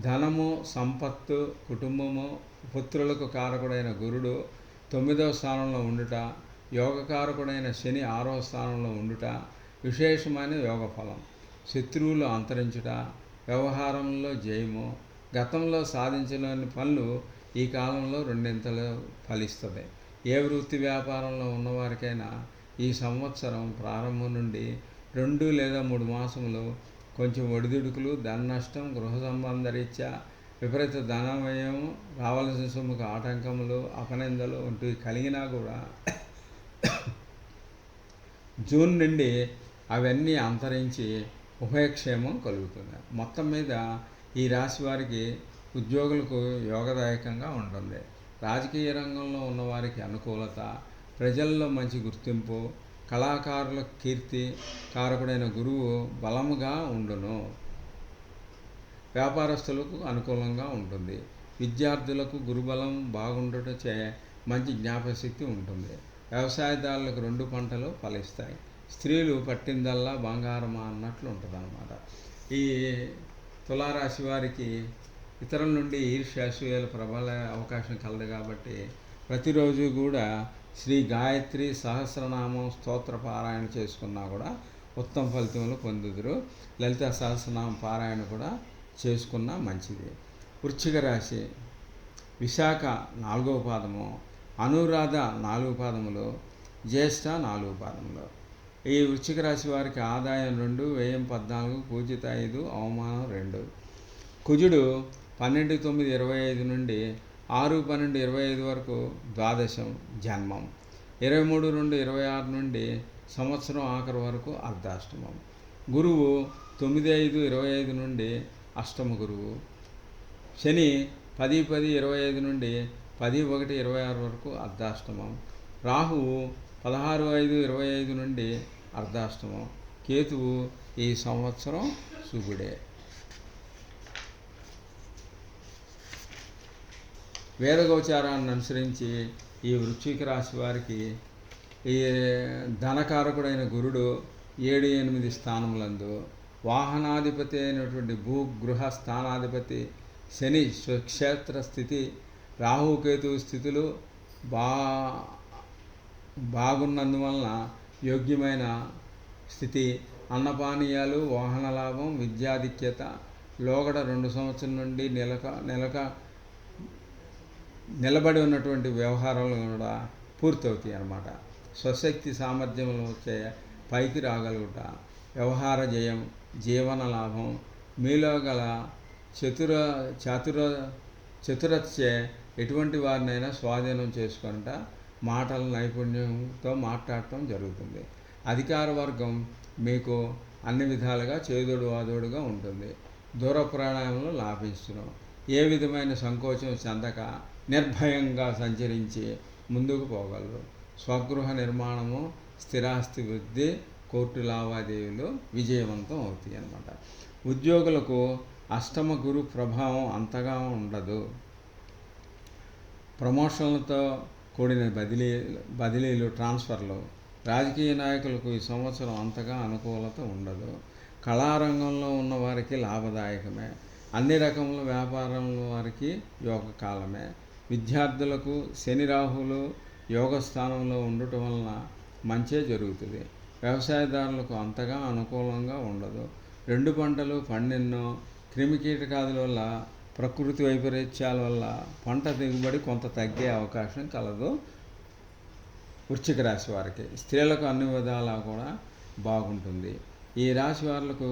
ధనము, సంపత్తు, కుటుంబము, పుత్రులకు కారకుడైన గురుడు 9వ స్థానంలో ఉండుట, యోగకారకుడైన శని 6వ స్థానంలో ఉండుట విశేషమైన యోగ ఫలం. శత్రువులు అంతరించుట, వ్యవహారంలో జయము. గతంలో సాధించలేని పనులు ఈ కాలంలో రెండింతలు ఫలిస్తుంది. ఏ వృత్తి వ్యాపారంలో ఉన్నవారికైనా ఈ సంవత్సరం ప్రారంభం నుండి 2 లేదా 3 మాసములు కొంచెం ఒడిదుడుకులు, ధన నష్టం, గృహ సంబంధ రీత్యా విపరీత ధనవ్యయం, రావాల్సిన సొమ్ముకు ఆటంకములు, అపనిందలు వంటివి కలిగినా కూడా జూన్ నుండి అవన్నీ అంతరించి ఉభయక్షేమం కలుగుతుంది. మొత్తం మీద ఈ రాశి వారికి ఉద్యోగులకు యోగదాయకంగా ఉంటుంది. రాజకీయ రంగంలో ఉన్నవారికి అనుకూలత, ప్రజల్లో మంచి గుర్తింపు, కళాకారుల కీర్తి కారకుడైన గురువు బలముగా ఉండును. వ్యాపారస్తులకు అనుకూలంగా ఉంటుంది. విద్యార్థులకు గురుబలం బాగుండటచే మంచి జ్ఞాపకశక్తి ఉంటుంది. వ్యవసాయదారులకు 2 పంటలు ఫలిస్తాయి. స్త్రీలు పట్టిందల్లా బంగారమా అన్నట్లు ఉంటుంది అన్నమాట. ఈ తులారాశి వారికి ఇతరుల నుండి ఈర్ష్య, అసూయల ప్రబల అవకాశం కలదు కాబట్టి ప్రతిరోజు కూడా శ్రీ గాయత్రి సహస్రనామం స్తోత్ర పారాయణ చేసుకున్నా కూడా ఉత్తమ ఫలితములు పొందుదురు. లలిత సహస్రనామ పారాయణ కూడా చేసుకున్నా మంచిది. వృశ్చిక రాశి విశాఖ 4వ పాదము, అనురాధ 4 పాదములు, జ్యేష్ఠ 4 పాదములు. ఈ వృశ్చిక రాశి వారికి ఆదాయం 2, వ్యయం 14, పూజిత 5, అవమానం 2. కుజుడు 12/9/25 నుండి 6/12/25 వరకు ద్వాదశం జన్మం. 23/2/26 నుండి సంవత్సరం ఆఖరి వరకు అర్ధాష్టమం. గురువు 9/5/25 నుండి అష్టమ గురువు. శని 10/10/25 నుండి 10/1/26 వరకు అర్ధాష్టమం. రాహువు 16/5/25 నుండి అర్ధాష్టమం. కేతువు ఈ సంవత్సరం శుభుడే. వేదగోచారాన్ని అనుసరించి ఈ వృశ్చిక రాశి వారికి ఈ ధనకారకుడైన గురుడు 7-8 స్థానములందు, వాహనాధిపతి అయినటువంటి భూగృహ స్థానాధిపతి శని స్వక్షేత్ర స్థితి, రాహుకేతు స్థితులు బాగున్నందువలన యోగ్యమైన స్థితి, అన్నపానీయాలు, వాహన లాభం, విద్యాధిక్యత, లోగడ 2 సంవత్సరం నుండి నిలబడి ఉన్నటువంటి వ్యవహారాలు కూడా పూర్తవుతాయి అన్నమాట. స్వశక్తి సామర్థ్యంలో వచ్చే పైకి రాగలుగుట, వ్యవహార జయం, జీవన లాభం, మీలో గల చతురస్య ఎటువంటి వారినైనా స్వాధీనం చేసుకుంట మాటల నైపుణ్యంతో మాట్లాడటం జరుగుతుంది. అధికార వర్గం మీకు అన్ని విధాలుగా చేదోడు వాదోడుగా ఉంటుంది. దూర ప్రయాణంలో లాభించును. ఏ విధమైన సంకోచం చెందక నిర్భయంగా సంచరించి ముందుకు పోగలరు. స్వగృహ నిర్మాణము, స్థిరాస్తి వృద్ధి, కోర్టు లావాదేవీలు విజయవంతం అవుతాయి అన్నమాట. ఉద్యోగులకు అష్టమ గురు ప్రభావం అంతగా ఉండదు. ప్రమోషన్లతో కూడిన బదిలీలు, ట్రాన్స్ఫర్లు. రాజకీయ నాయకులకు ఈ సంవత్సరం అంతగా అనుకూలత ఉండదు. కళారంగంలో ఉన్నవారికి లాభదాయకమే. అన్ని రకముల వ్యాపారంలో వారికి యోగకాలమే. విద్యార్థులకు శని రాహులు యోగస్థానంలో ఉండటం వలన మంచే జరుగుతుంది. వ్యవసాయదారులకు అంతగా అనుకూలంగా ఉండదు. 2 పంటలు పండినో క్రిమికీటకాదుల వల్ల, ప్రకృతి వైపరీత్యాల వల్ల పంట దిగుబడి కొంత తగ్గే అవకాశం కలదు వృశ్చిక రాశి వారికి. స్త్రీలకు అన్ని విధాలా కూడా బాగుంటుంది. ఈ రాశి వారులకు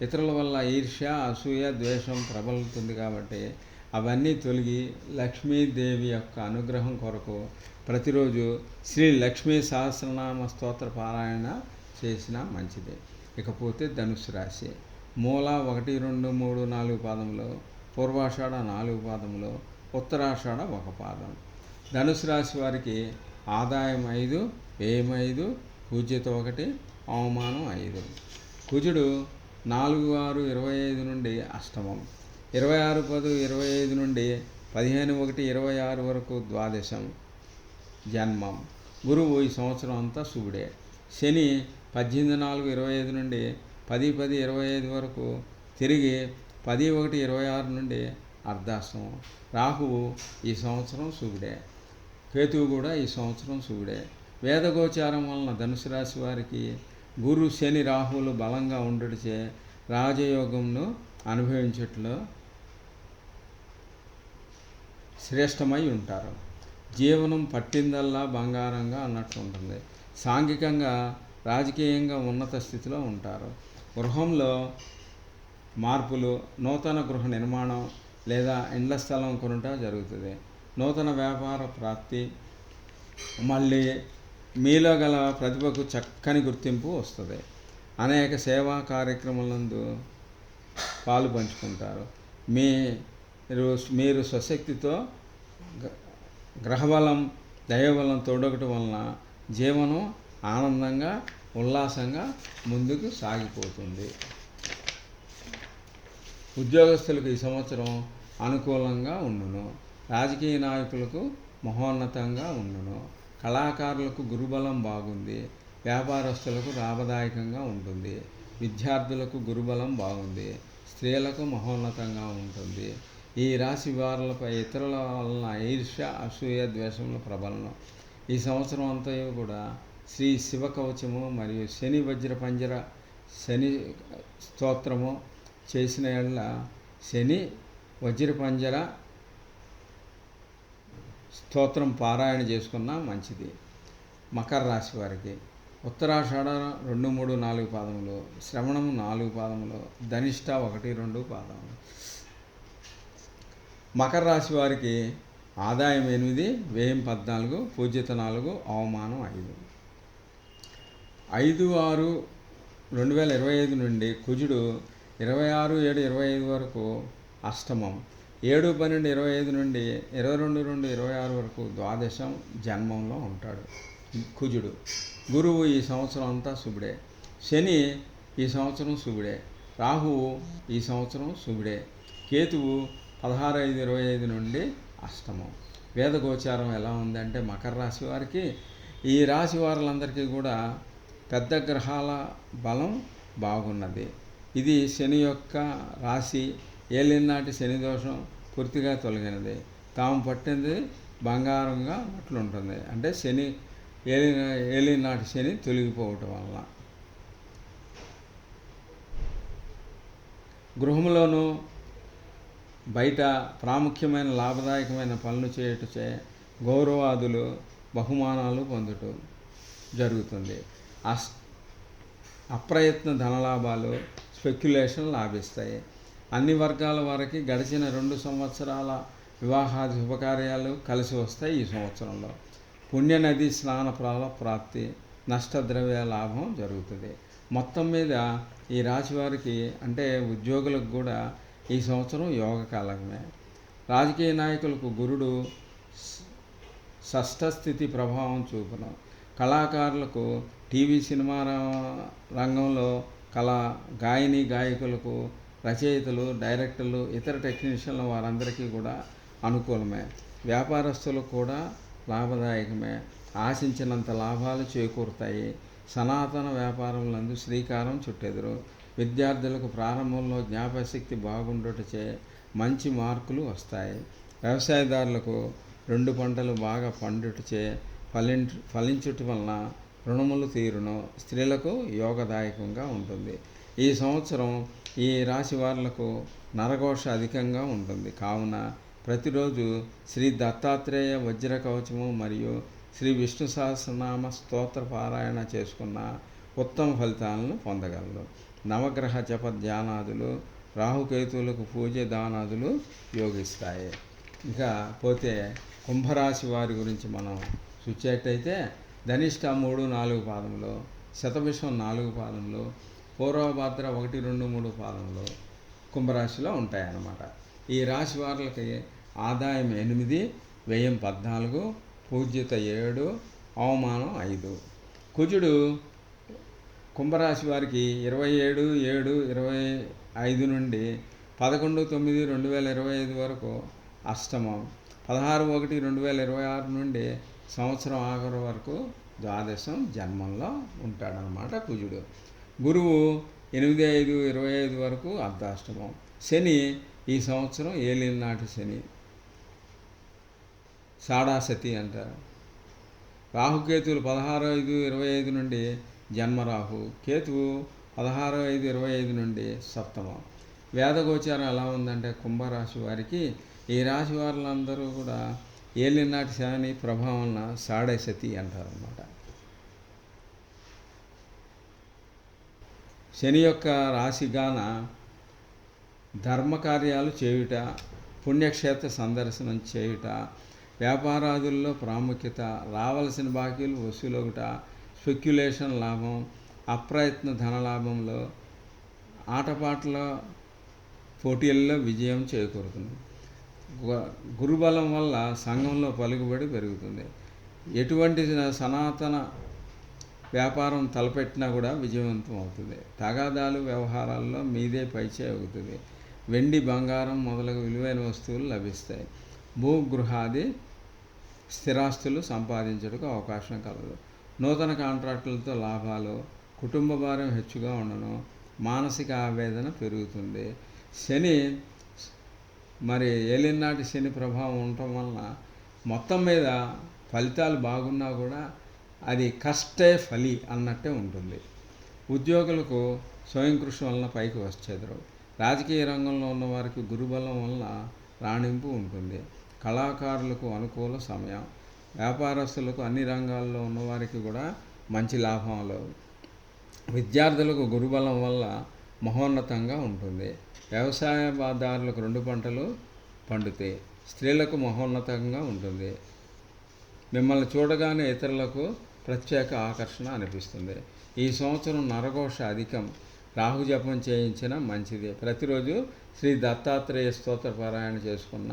ఇతరుల వల్ల ఈర్ష్య, అసూయ, ద్వేషం ప్రబలుతుంది కాబట్టి అవన్నీ తొలగి లక్ష్మీదేవి యొక్క అనుగ్రహం కొరకు ప్రతిరోజు శ్రీ లక్ష్మీ సహస్రనామ స్తోత్ర పారాయణ చేసినా మంచిది. ఇకపోతే ధనుసు రాశి మూల 1, 2, 3, 4 పాదములు, పూర్వాషాఢ 4 పాదములు, ఉత్తరాషాఢ 1 పాదం. ధనుసు రాశి వారికి ఆదాయం 5, వ్యయం 5, పూజ్యత 1, అవమానం 5. కుజుడు 4/6/25 నుండి అష్టమం. 26/10/25 నుండి 15/1/26 వరకు ద్వాదశం జన్మం. గురువు ఈ సంవత్సరం అంతా శుభుడే. శని 18/4/25 నుండి 10/10/25 వరకు తిరిగి 10/1/26 నుండి అర్ధాష్టమం. రాహువు ఈ సంవత్సరం శుభుడే. కేతువు కూడా ఈ సంవత్సరం శుభుడే. వేదగోచారం వలన ధనుసు రాశి వారికి గురు, శని, రాహువులు బలంగా ఉండడిచే రాజయోగంను అనుభవించట్లో శ్రేష్టమై ఉంటారు. జీవనం పట్టిందల్లా బంగారంగా అన్నట్లు ఉంటుంది. సాంఘికంగా రాజకీయంగా ఉన్నత స్థితిలో ఉంటారు. గృహంలో మార్పులు, నూతన గృహ నిర్మాణం లేదా ఇండ్ల స్థలం కొనుట జరుగుతుంది. నూతన వ్యాపార ప్రాప్తి, మళ్ళీ మీలో గల ప్రతిభకు చక్కని గుర్తింపు వస్తుంది. అనేక సేవా కార్యక్రమాలందు పాలు పంచుకుంటారు. మీరు స్వశక్తితో గ్రహబలం, దైవబలం తోడొకటి వలన జీవనం ఆనందంగా, ఉల్లాసంగా ముందుకు సాగిపోతుంది. ఉద్యోగస్తులకు ఈ సంవత్సరం అనుకూలంగా ఉండును. రాజకీయ నాయకులకు మహోన్నతంగా ఉండును. కళాకారులకు గురుబలం బాగుంది. వ్యాపారస్తులకు లాభదాయకంగా ఉంటుంది. విద్యార్థులకు గురుబలం బాగుంది. స్త్రీలకు మహోన్నతంగా ఉంటుంది. ఈ రాశి వారులపై ఇతరుల వలన ఈర్ష్య, అసూయ, ద్వేషముల ప్రబలం. ఈ సంవత్సరం అంతా కూడా శ్రీ శివ కవచము మరియు శని వజ్ర పంజర శని స్తోత్రము చేసిన ఎడల శని వజ్ర పంజర స్తోత్రం పారాయణ చేసుకున్నా మంచిది. మకర రాశి వారికి ఉత్తరాషాఢ 2, 3, 4 పాదములు, శ్రవణము 4 పాదములు, ధనిష్ట 1, 2 పాదములు. మకర రాశి వారికి ఆదాయం 8, వ్యయం 14, పూజ్యత 4, అవమానం 5. 5/6/2025 నుండి కుజుడు 26/7/25 వరకు అష్టమం, 7/12/25 నుండి 22/2/26 వరకు ద్వాదశం జన్మంలో ఉంటాడు కుజుడు. గురువు ఈ సంవత్సరం అంతా శుభుడే. శని ఈ సంవత్సరం శుభుడే. రాహువు ఈ సంవత్సరం శుభుడే. కేతువు 16/5/25 నుండి అష్టమం. వేదగోచారం ఎలా ఉందంటే మకర రాశి వారికి, ఈ రాశి వారులందరికీ కూడా పెద్ద గ్రహాల బలం బాగున్నది. ఇది శని యొక్క రాశి. ఏలినాటి శని దోషం పూర్తిగా తొలగినది. తాము పట్టినది బంగారంగా అట్లుంటుంది. అంటే శని ఏలినాటి శని తొలగిపోవటం వల్ల గృహంలోనూ బయట ప్రాముఖ్యమైన లాభదాయకమైన పనులు చేయుటచే గౌరవాదులు, బహుమానాలు పొందుట జరుగుతుంది. అప్రయత్న ధనలాభాలు, స్పెక్యులేషన్ లాభిస్తాయి. అన్ని వర్గాల వారికి గడిచిన 2 సంవత్సరాల వివాహాది శుభకార్యాలు కలిసి వస్తాయి. ఈ సంవత్సరంలో పుణ్యనది స్నాన ప్రాప్తి, నష్టద్రవ్య లాభం జరుగుతుంది. మొత్తం మీద ఈ రాశి వారికి అంటే ఉద్యోగులకు కూడా ఈ సంవత్సరం యోగకాలమే. రాజకీయ నాయకులకు గురుడు షష్ఠ స్థితి ప్రభావం చూపును. కళాకారులకు, టీవీ సినిమా రంగంలో గాయని గాయకులకు, రచయితలు, డైరెక్టర్లు, ఇతర టెక్నీషియన్ల వారందరికీ కూడా అనుకూలమే. వ్యాపారస్తులకు కూడా లాభదాయకమే. ఆశించినంత లాభాలు చేకూరుతాయి. సనాతన వ్యాపారములందు శ్రీకారం చుట్టెదురు. విద్యార్థులకు ప్రారంభంలో జ్ఞాపశక్తి బాగుండుటచే మంచి మార్కులు వస్తాయి. వ్యవసాయదారులకు 2 పంటలు బాగా పండుటచే ఫలించుట వలన రుణములు తీరును. స్త్రీలకు యోగదాయకంగా ఉంటుంది. ఈ సంవత్సరం ఈ రాశి వారులకు నరఘోష అధికంగా ఉంటుంది. కావున ప్రతిరోజు శ్రీ దత్తాత్రేయ వజ్ర కవచము మరియు శ్రీ విష్ణు సహస్రనామ స్తోత్ర పారాయణ చేసుకున్న ఉత్తమ ఫలితాలను పొందగలరు. నవగ్రహ జప ధ్యానాదులు, రాహుకేతువులకు పూజ దానాదులు యోగిస్తాయి. ఇంకా పోతే కుంభరాశి వారి గురించి మనం చూచేటైతే ధనిష్ట 3, 4 పాదములు, శతభిషం 4 పాదములు, పూర్వభద్ర 1, 2, 3 పాదములు కుంభరాశిలో ఉంటాయన్నమాట. ఈ రాశి వారులకి ఆదాయం 8, వ్యయం 14, పూజ్యత 7, అవమానం 5. కుజుడు కుంభరాశి వారికి 27/7/25 నుండి 11/9/2025 వరకు అష్టమం, 16/1/2026 నుండి సంవత్సరం ఆఖరు వరకు ద్వాదశం జన్మంలో ఉంటాడనమాట కుజుడు. గురువు 8/5/25 వరకు అర్ధాష్టమం. శని ఈ సంవత్సరం ఏలినాటి శని, సాడాసతి అంటారు. రాహుకేతువులు 16/5/25 నుండి జన్మరాహు. కేతువు 16/5/25 నుండి సప్తమం. వేదగోచారం ఎలా ఉందంటే కుంభరాశి వారికి ఈ రాశి వారులందరూ కూడా ఏలినాటి శని ప్రభావం సాడైసతి అంటారన్నమాట. శని యొక్క రాశిగాన ధర్మకార్యాలు చేయుట, పుణ్యక్షేత్ర సందర్శనం చేయుట, వ్యాపారాదుల్లో ప్రాముఖ్యత, రావలసిన బాకీలు వసూలవుట, స్పెక్యులేషన్ లాభం, అప్రయత్న ధనలాభంలో, ఆటపాటల పోటీల్లో విజయం చేకూరుతుంది. గురుబలం వల్ల సంఘంలో పలుకుబడి పెరుగుతుంది. ఎటువంటి సనాతన వ్యాపారం తలపెట్టినా కూడా విజయవంతం అవుతుంది. తగాదాలు వ్యవహారాల్లో మీదే పైచే అవుతుంది. వెండి, బంగారం మొదలగు విలువైన వస్తువులు లభిస్తాయి. భూగృహాది స్థిరాస్తులు సంపాదించడానికి అవకాశం కలదు. నూతన కాంట్రాక్టులతో లాభాలు, కుటుంబ భారం హెచ్చుగా ఉండను, మానసిక ఆవేదన పెరుగుతుంది. శని ఏలినాటి శని ప్రభావం ఉండటం వలన మొత్తం మీద ఫలితాలు బాగున్నా కూడా అది కష్టే ఫలి అన్నట్టే ఉంటుంది. ఉద్యోగులకు స్వయం కృషి వలన పైకి వచ్చేదరు. రాజకీయ రంగంలో ఉన్న వారికి గురుబలం వలన రాణింపు ఉంటుంది. కళాకారులకు అనుకూల సమయం. వ్యాపారస్తులకు అన్ని రంగాల్లో ఉన్నవారికి కూడా మంచి లాభంలో. విద్యార్థులకు గురుబలం వల్ల మహోన్నతంగా ఉంటుంది. వ్యవసాయదారులకు 2 పంటలు పండుతాయి. స్త్రీలకు మహోన్నతంగా ఉంటుంది. మిమ్మల్ని చూడగానే ఇతరులకు ప్రత్యేక ఆకర్షణ అనిపిస్తుంది. ఈ సంవత్సరం నరఘోష అధికం. రాహు జపం చేయించిన మంచిది. ప్రతిరోజు శ్రీ దత్తాత్రేయ స్తోత్ర పారాయణ చేసుకున్న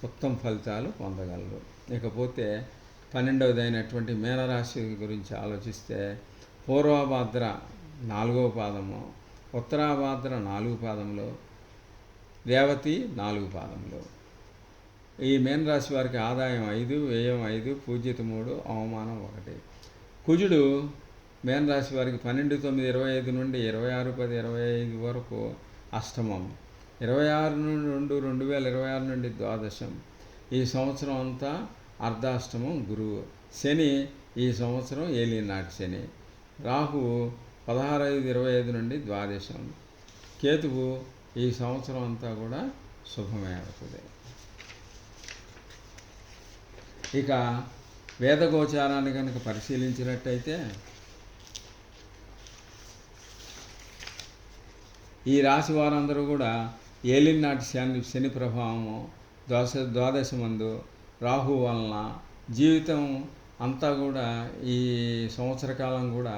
ఉత్తమ ఫలితాలు పొందగలరు. ఇకపోతే 12వదైనటువంటి మీనరాశి గురించి ఆలోచిస్తే పూర్వభాద్ర 4వ పాదము, ఉత్తరాభాద్ర 4 పాదంలో, రేవతి 4 పాదంలో. ఈ మీనరాశి వారికి ఆదాయం 5, వ్యయం 5, పూజ్యత 3, అవమానం 1. కుజుడు మీనరాశి వారికి 12/9/25 నుండి 26/10/25 వరకు అష్టమం, 26/2/2026 నుండి ద్వాదశం. ఈ సంవత్సరం అంతా అర్ధాష్టమం గురువు. శని ఈ సంవత్సరం ఏలినాటి శని. రాహువు 16/5/25 నుండి ద్వాదశం. కేతువు ఈ సంవత్సరం అంతా కూడా శుభమే అవుతుంది. ఇక వేదగోచారాన్ని కనుక పరిశీలించినట్టయితే ఈ రాశి వారందరూ కూడా ఏలినాటి శని ప్రభావము ద్వాదశమందు రాహు వలన జీవితం అంతా కూడా ఈ సంవత్సర కాలం కూడా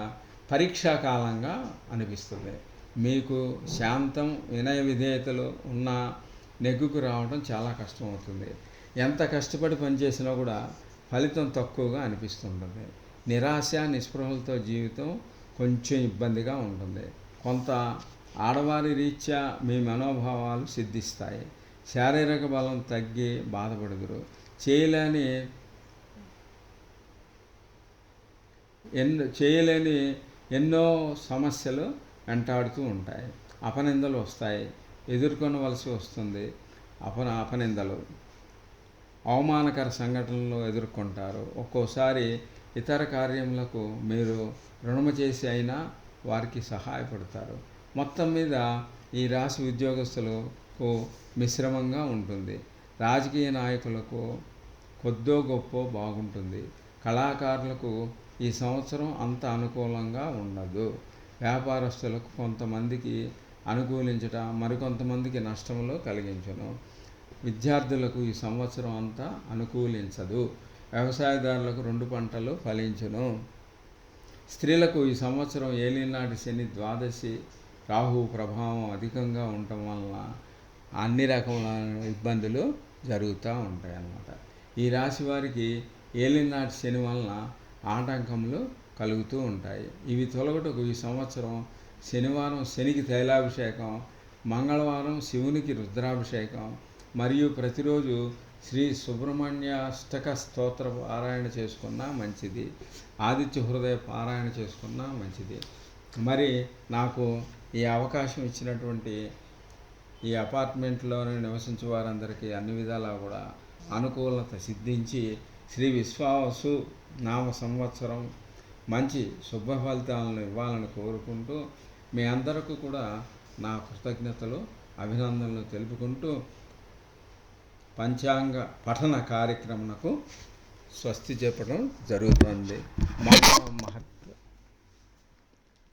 పరీక్షా కాలంగా అనిపిస్తుంది. మీకు శాంతం, వినయ విధేయతలు ఉన్న నెగ్గుకు రావడం చాలా కష్టమవుతుంది. ఎంత కష్టపడి పనిచేసినా కూడా ఫలితం తక్కువగా అనిపిస్తుంటుంది. నిరాశ, నిస్పృహలతో జీవితం కొంచెం ఇబ్బందిగా ఉంటుంది. కొంత ఆడవారి రీత్యా మీ మనోభావాలు సిద్ధిస్తాయి. శారీరక బలం తగ్గి బాధపడుదురు. చేయలేని ఎన్నో సమస్యలు వెంటాడుతూ ఉంటాయి. అపనిందలు వస్తాయి, ఎదుర్కొనవలసి వస్తుంది. అపనిందలు, అవమానకర సంఘటనలు ఎదుర్కొంటారు. ఒక్కోసారి ఇతర కార్యములకు మీరు రుణము చేసి అయినా వారికి సహాయపడతారు. మొత్తం మీద ఈ రాశి ఉద్యోగస్తులకు మిశ్రమంగా ఉంటుంది. రాజకీయ నాయకులకు కొద్దో గొప్ప బాగుంటుంది. కళాకారులకు ఈ సంవత్సరం అంత అనుకూలంగా ఉండదు. వ్యాపారస్తులకు కొంతమందికి అనుకూలించట, మరికొంతమందికి నష్టంలో కలిగించును. విద్యార్థులకు ఈ సంవత్సరం అంతా అనుకూలించదు. వ్యవసాయదారులకు 2 పంటలు ఫలించును. స్త్రీలకు ఈ సంవత్సరం ఏలినాటి శని ద్వాదశి రాహు ప్రభావం అధికంగా ఉండటం వలన అన్ని రకములైన ఇబ్బందులు జరుగుతూ ఉంటాయి అన్నమాట. ఈ రాశి వారికి ఏలినాటి శని వలన ఆటంకములు కలుగుతూ ఉంటాయి. ఇవి తొలగటకు ఈ సంవత్సరం శనివారం శనికి తైలాభిషేకం, మంగళవారం శివునికి రుద్రాభిషేకం మరియు ప్రతిరోజు శ్రీ సుబ్రహ్మణ్యాష్టక స్తోత్ర పారాయణ చేసుకున్నా మంచిది. ఆదిత్య హృదయ పారాయణ చేసుకున్నా మంచిది. మరి నాకు ఈ అవకాశం ఇచ్చినటువంటి ఈ అపార్ట్మెంట్లోనే నివసించే వారందరికీ అన్ని విధాలా కూడా అనుకూలత సిద్ధించి శ్రీ విశ్వావసు నామ సంవత్సరం మంచి శుభ ఫలితాలను ఇవ్వాలని కోరుకుంటూ మీ అందరికీ కూడా నా కృతజ్ఞతలు అభినందనలు తెలుపుకుంటూ పంచాంగ పఠన కార్యక్రమకు స్వస్తి చెప్పడం జరుగుతుంది. మహా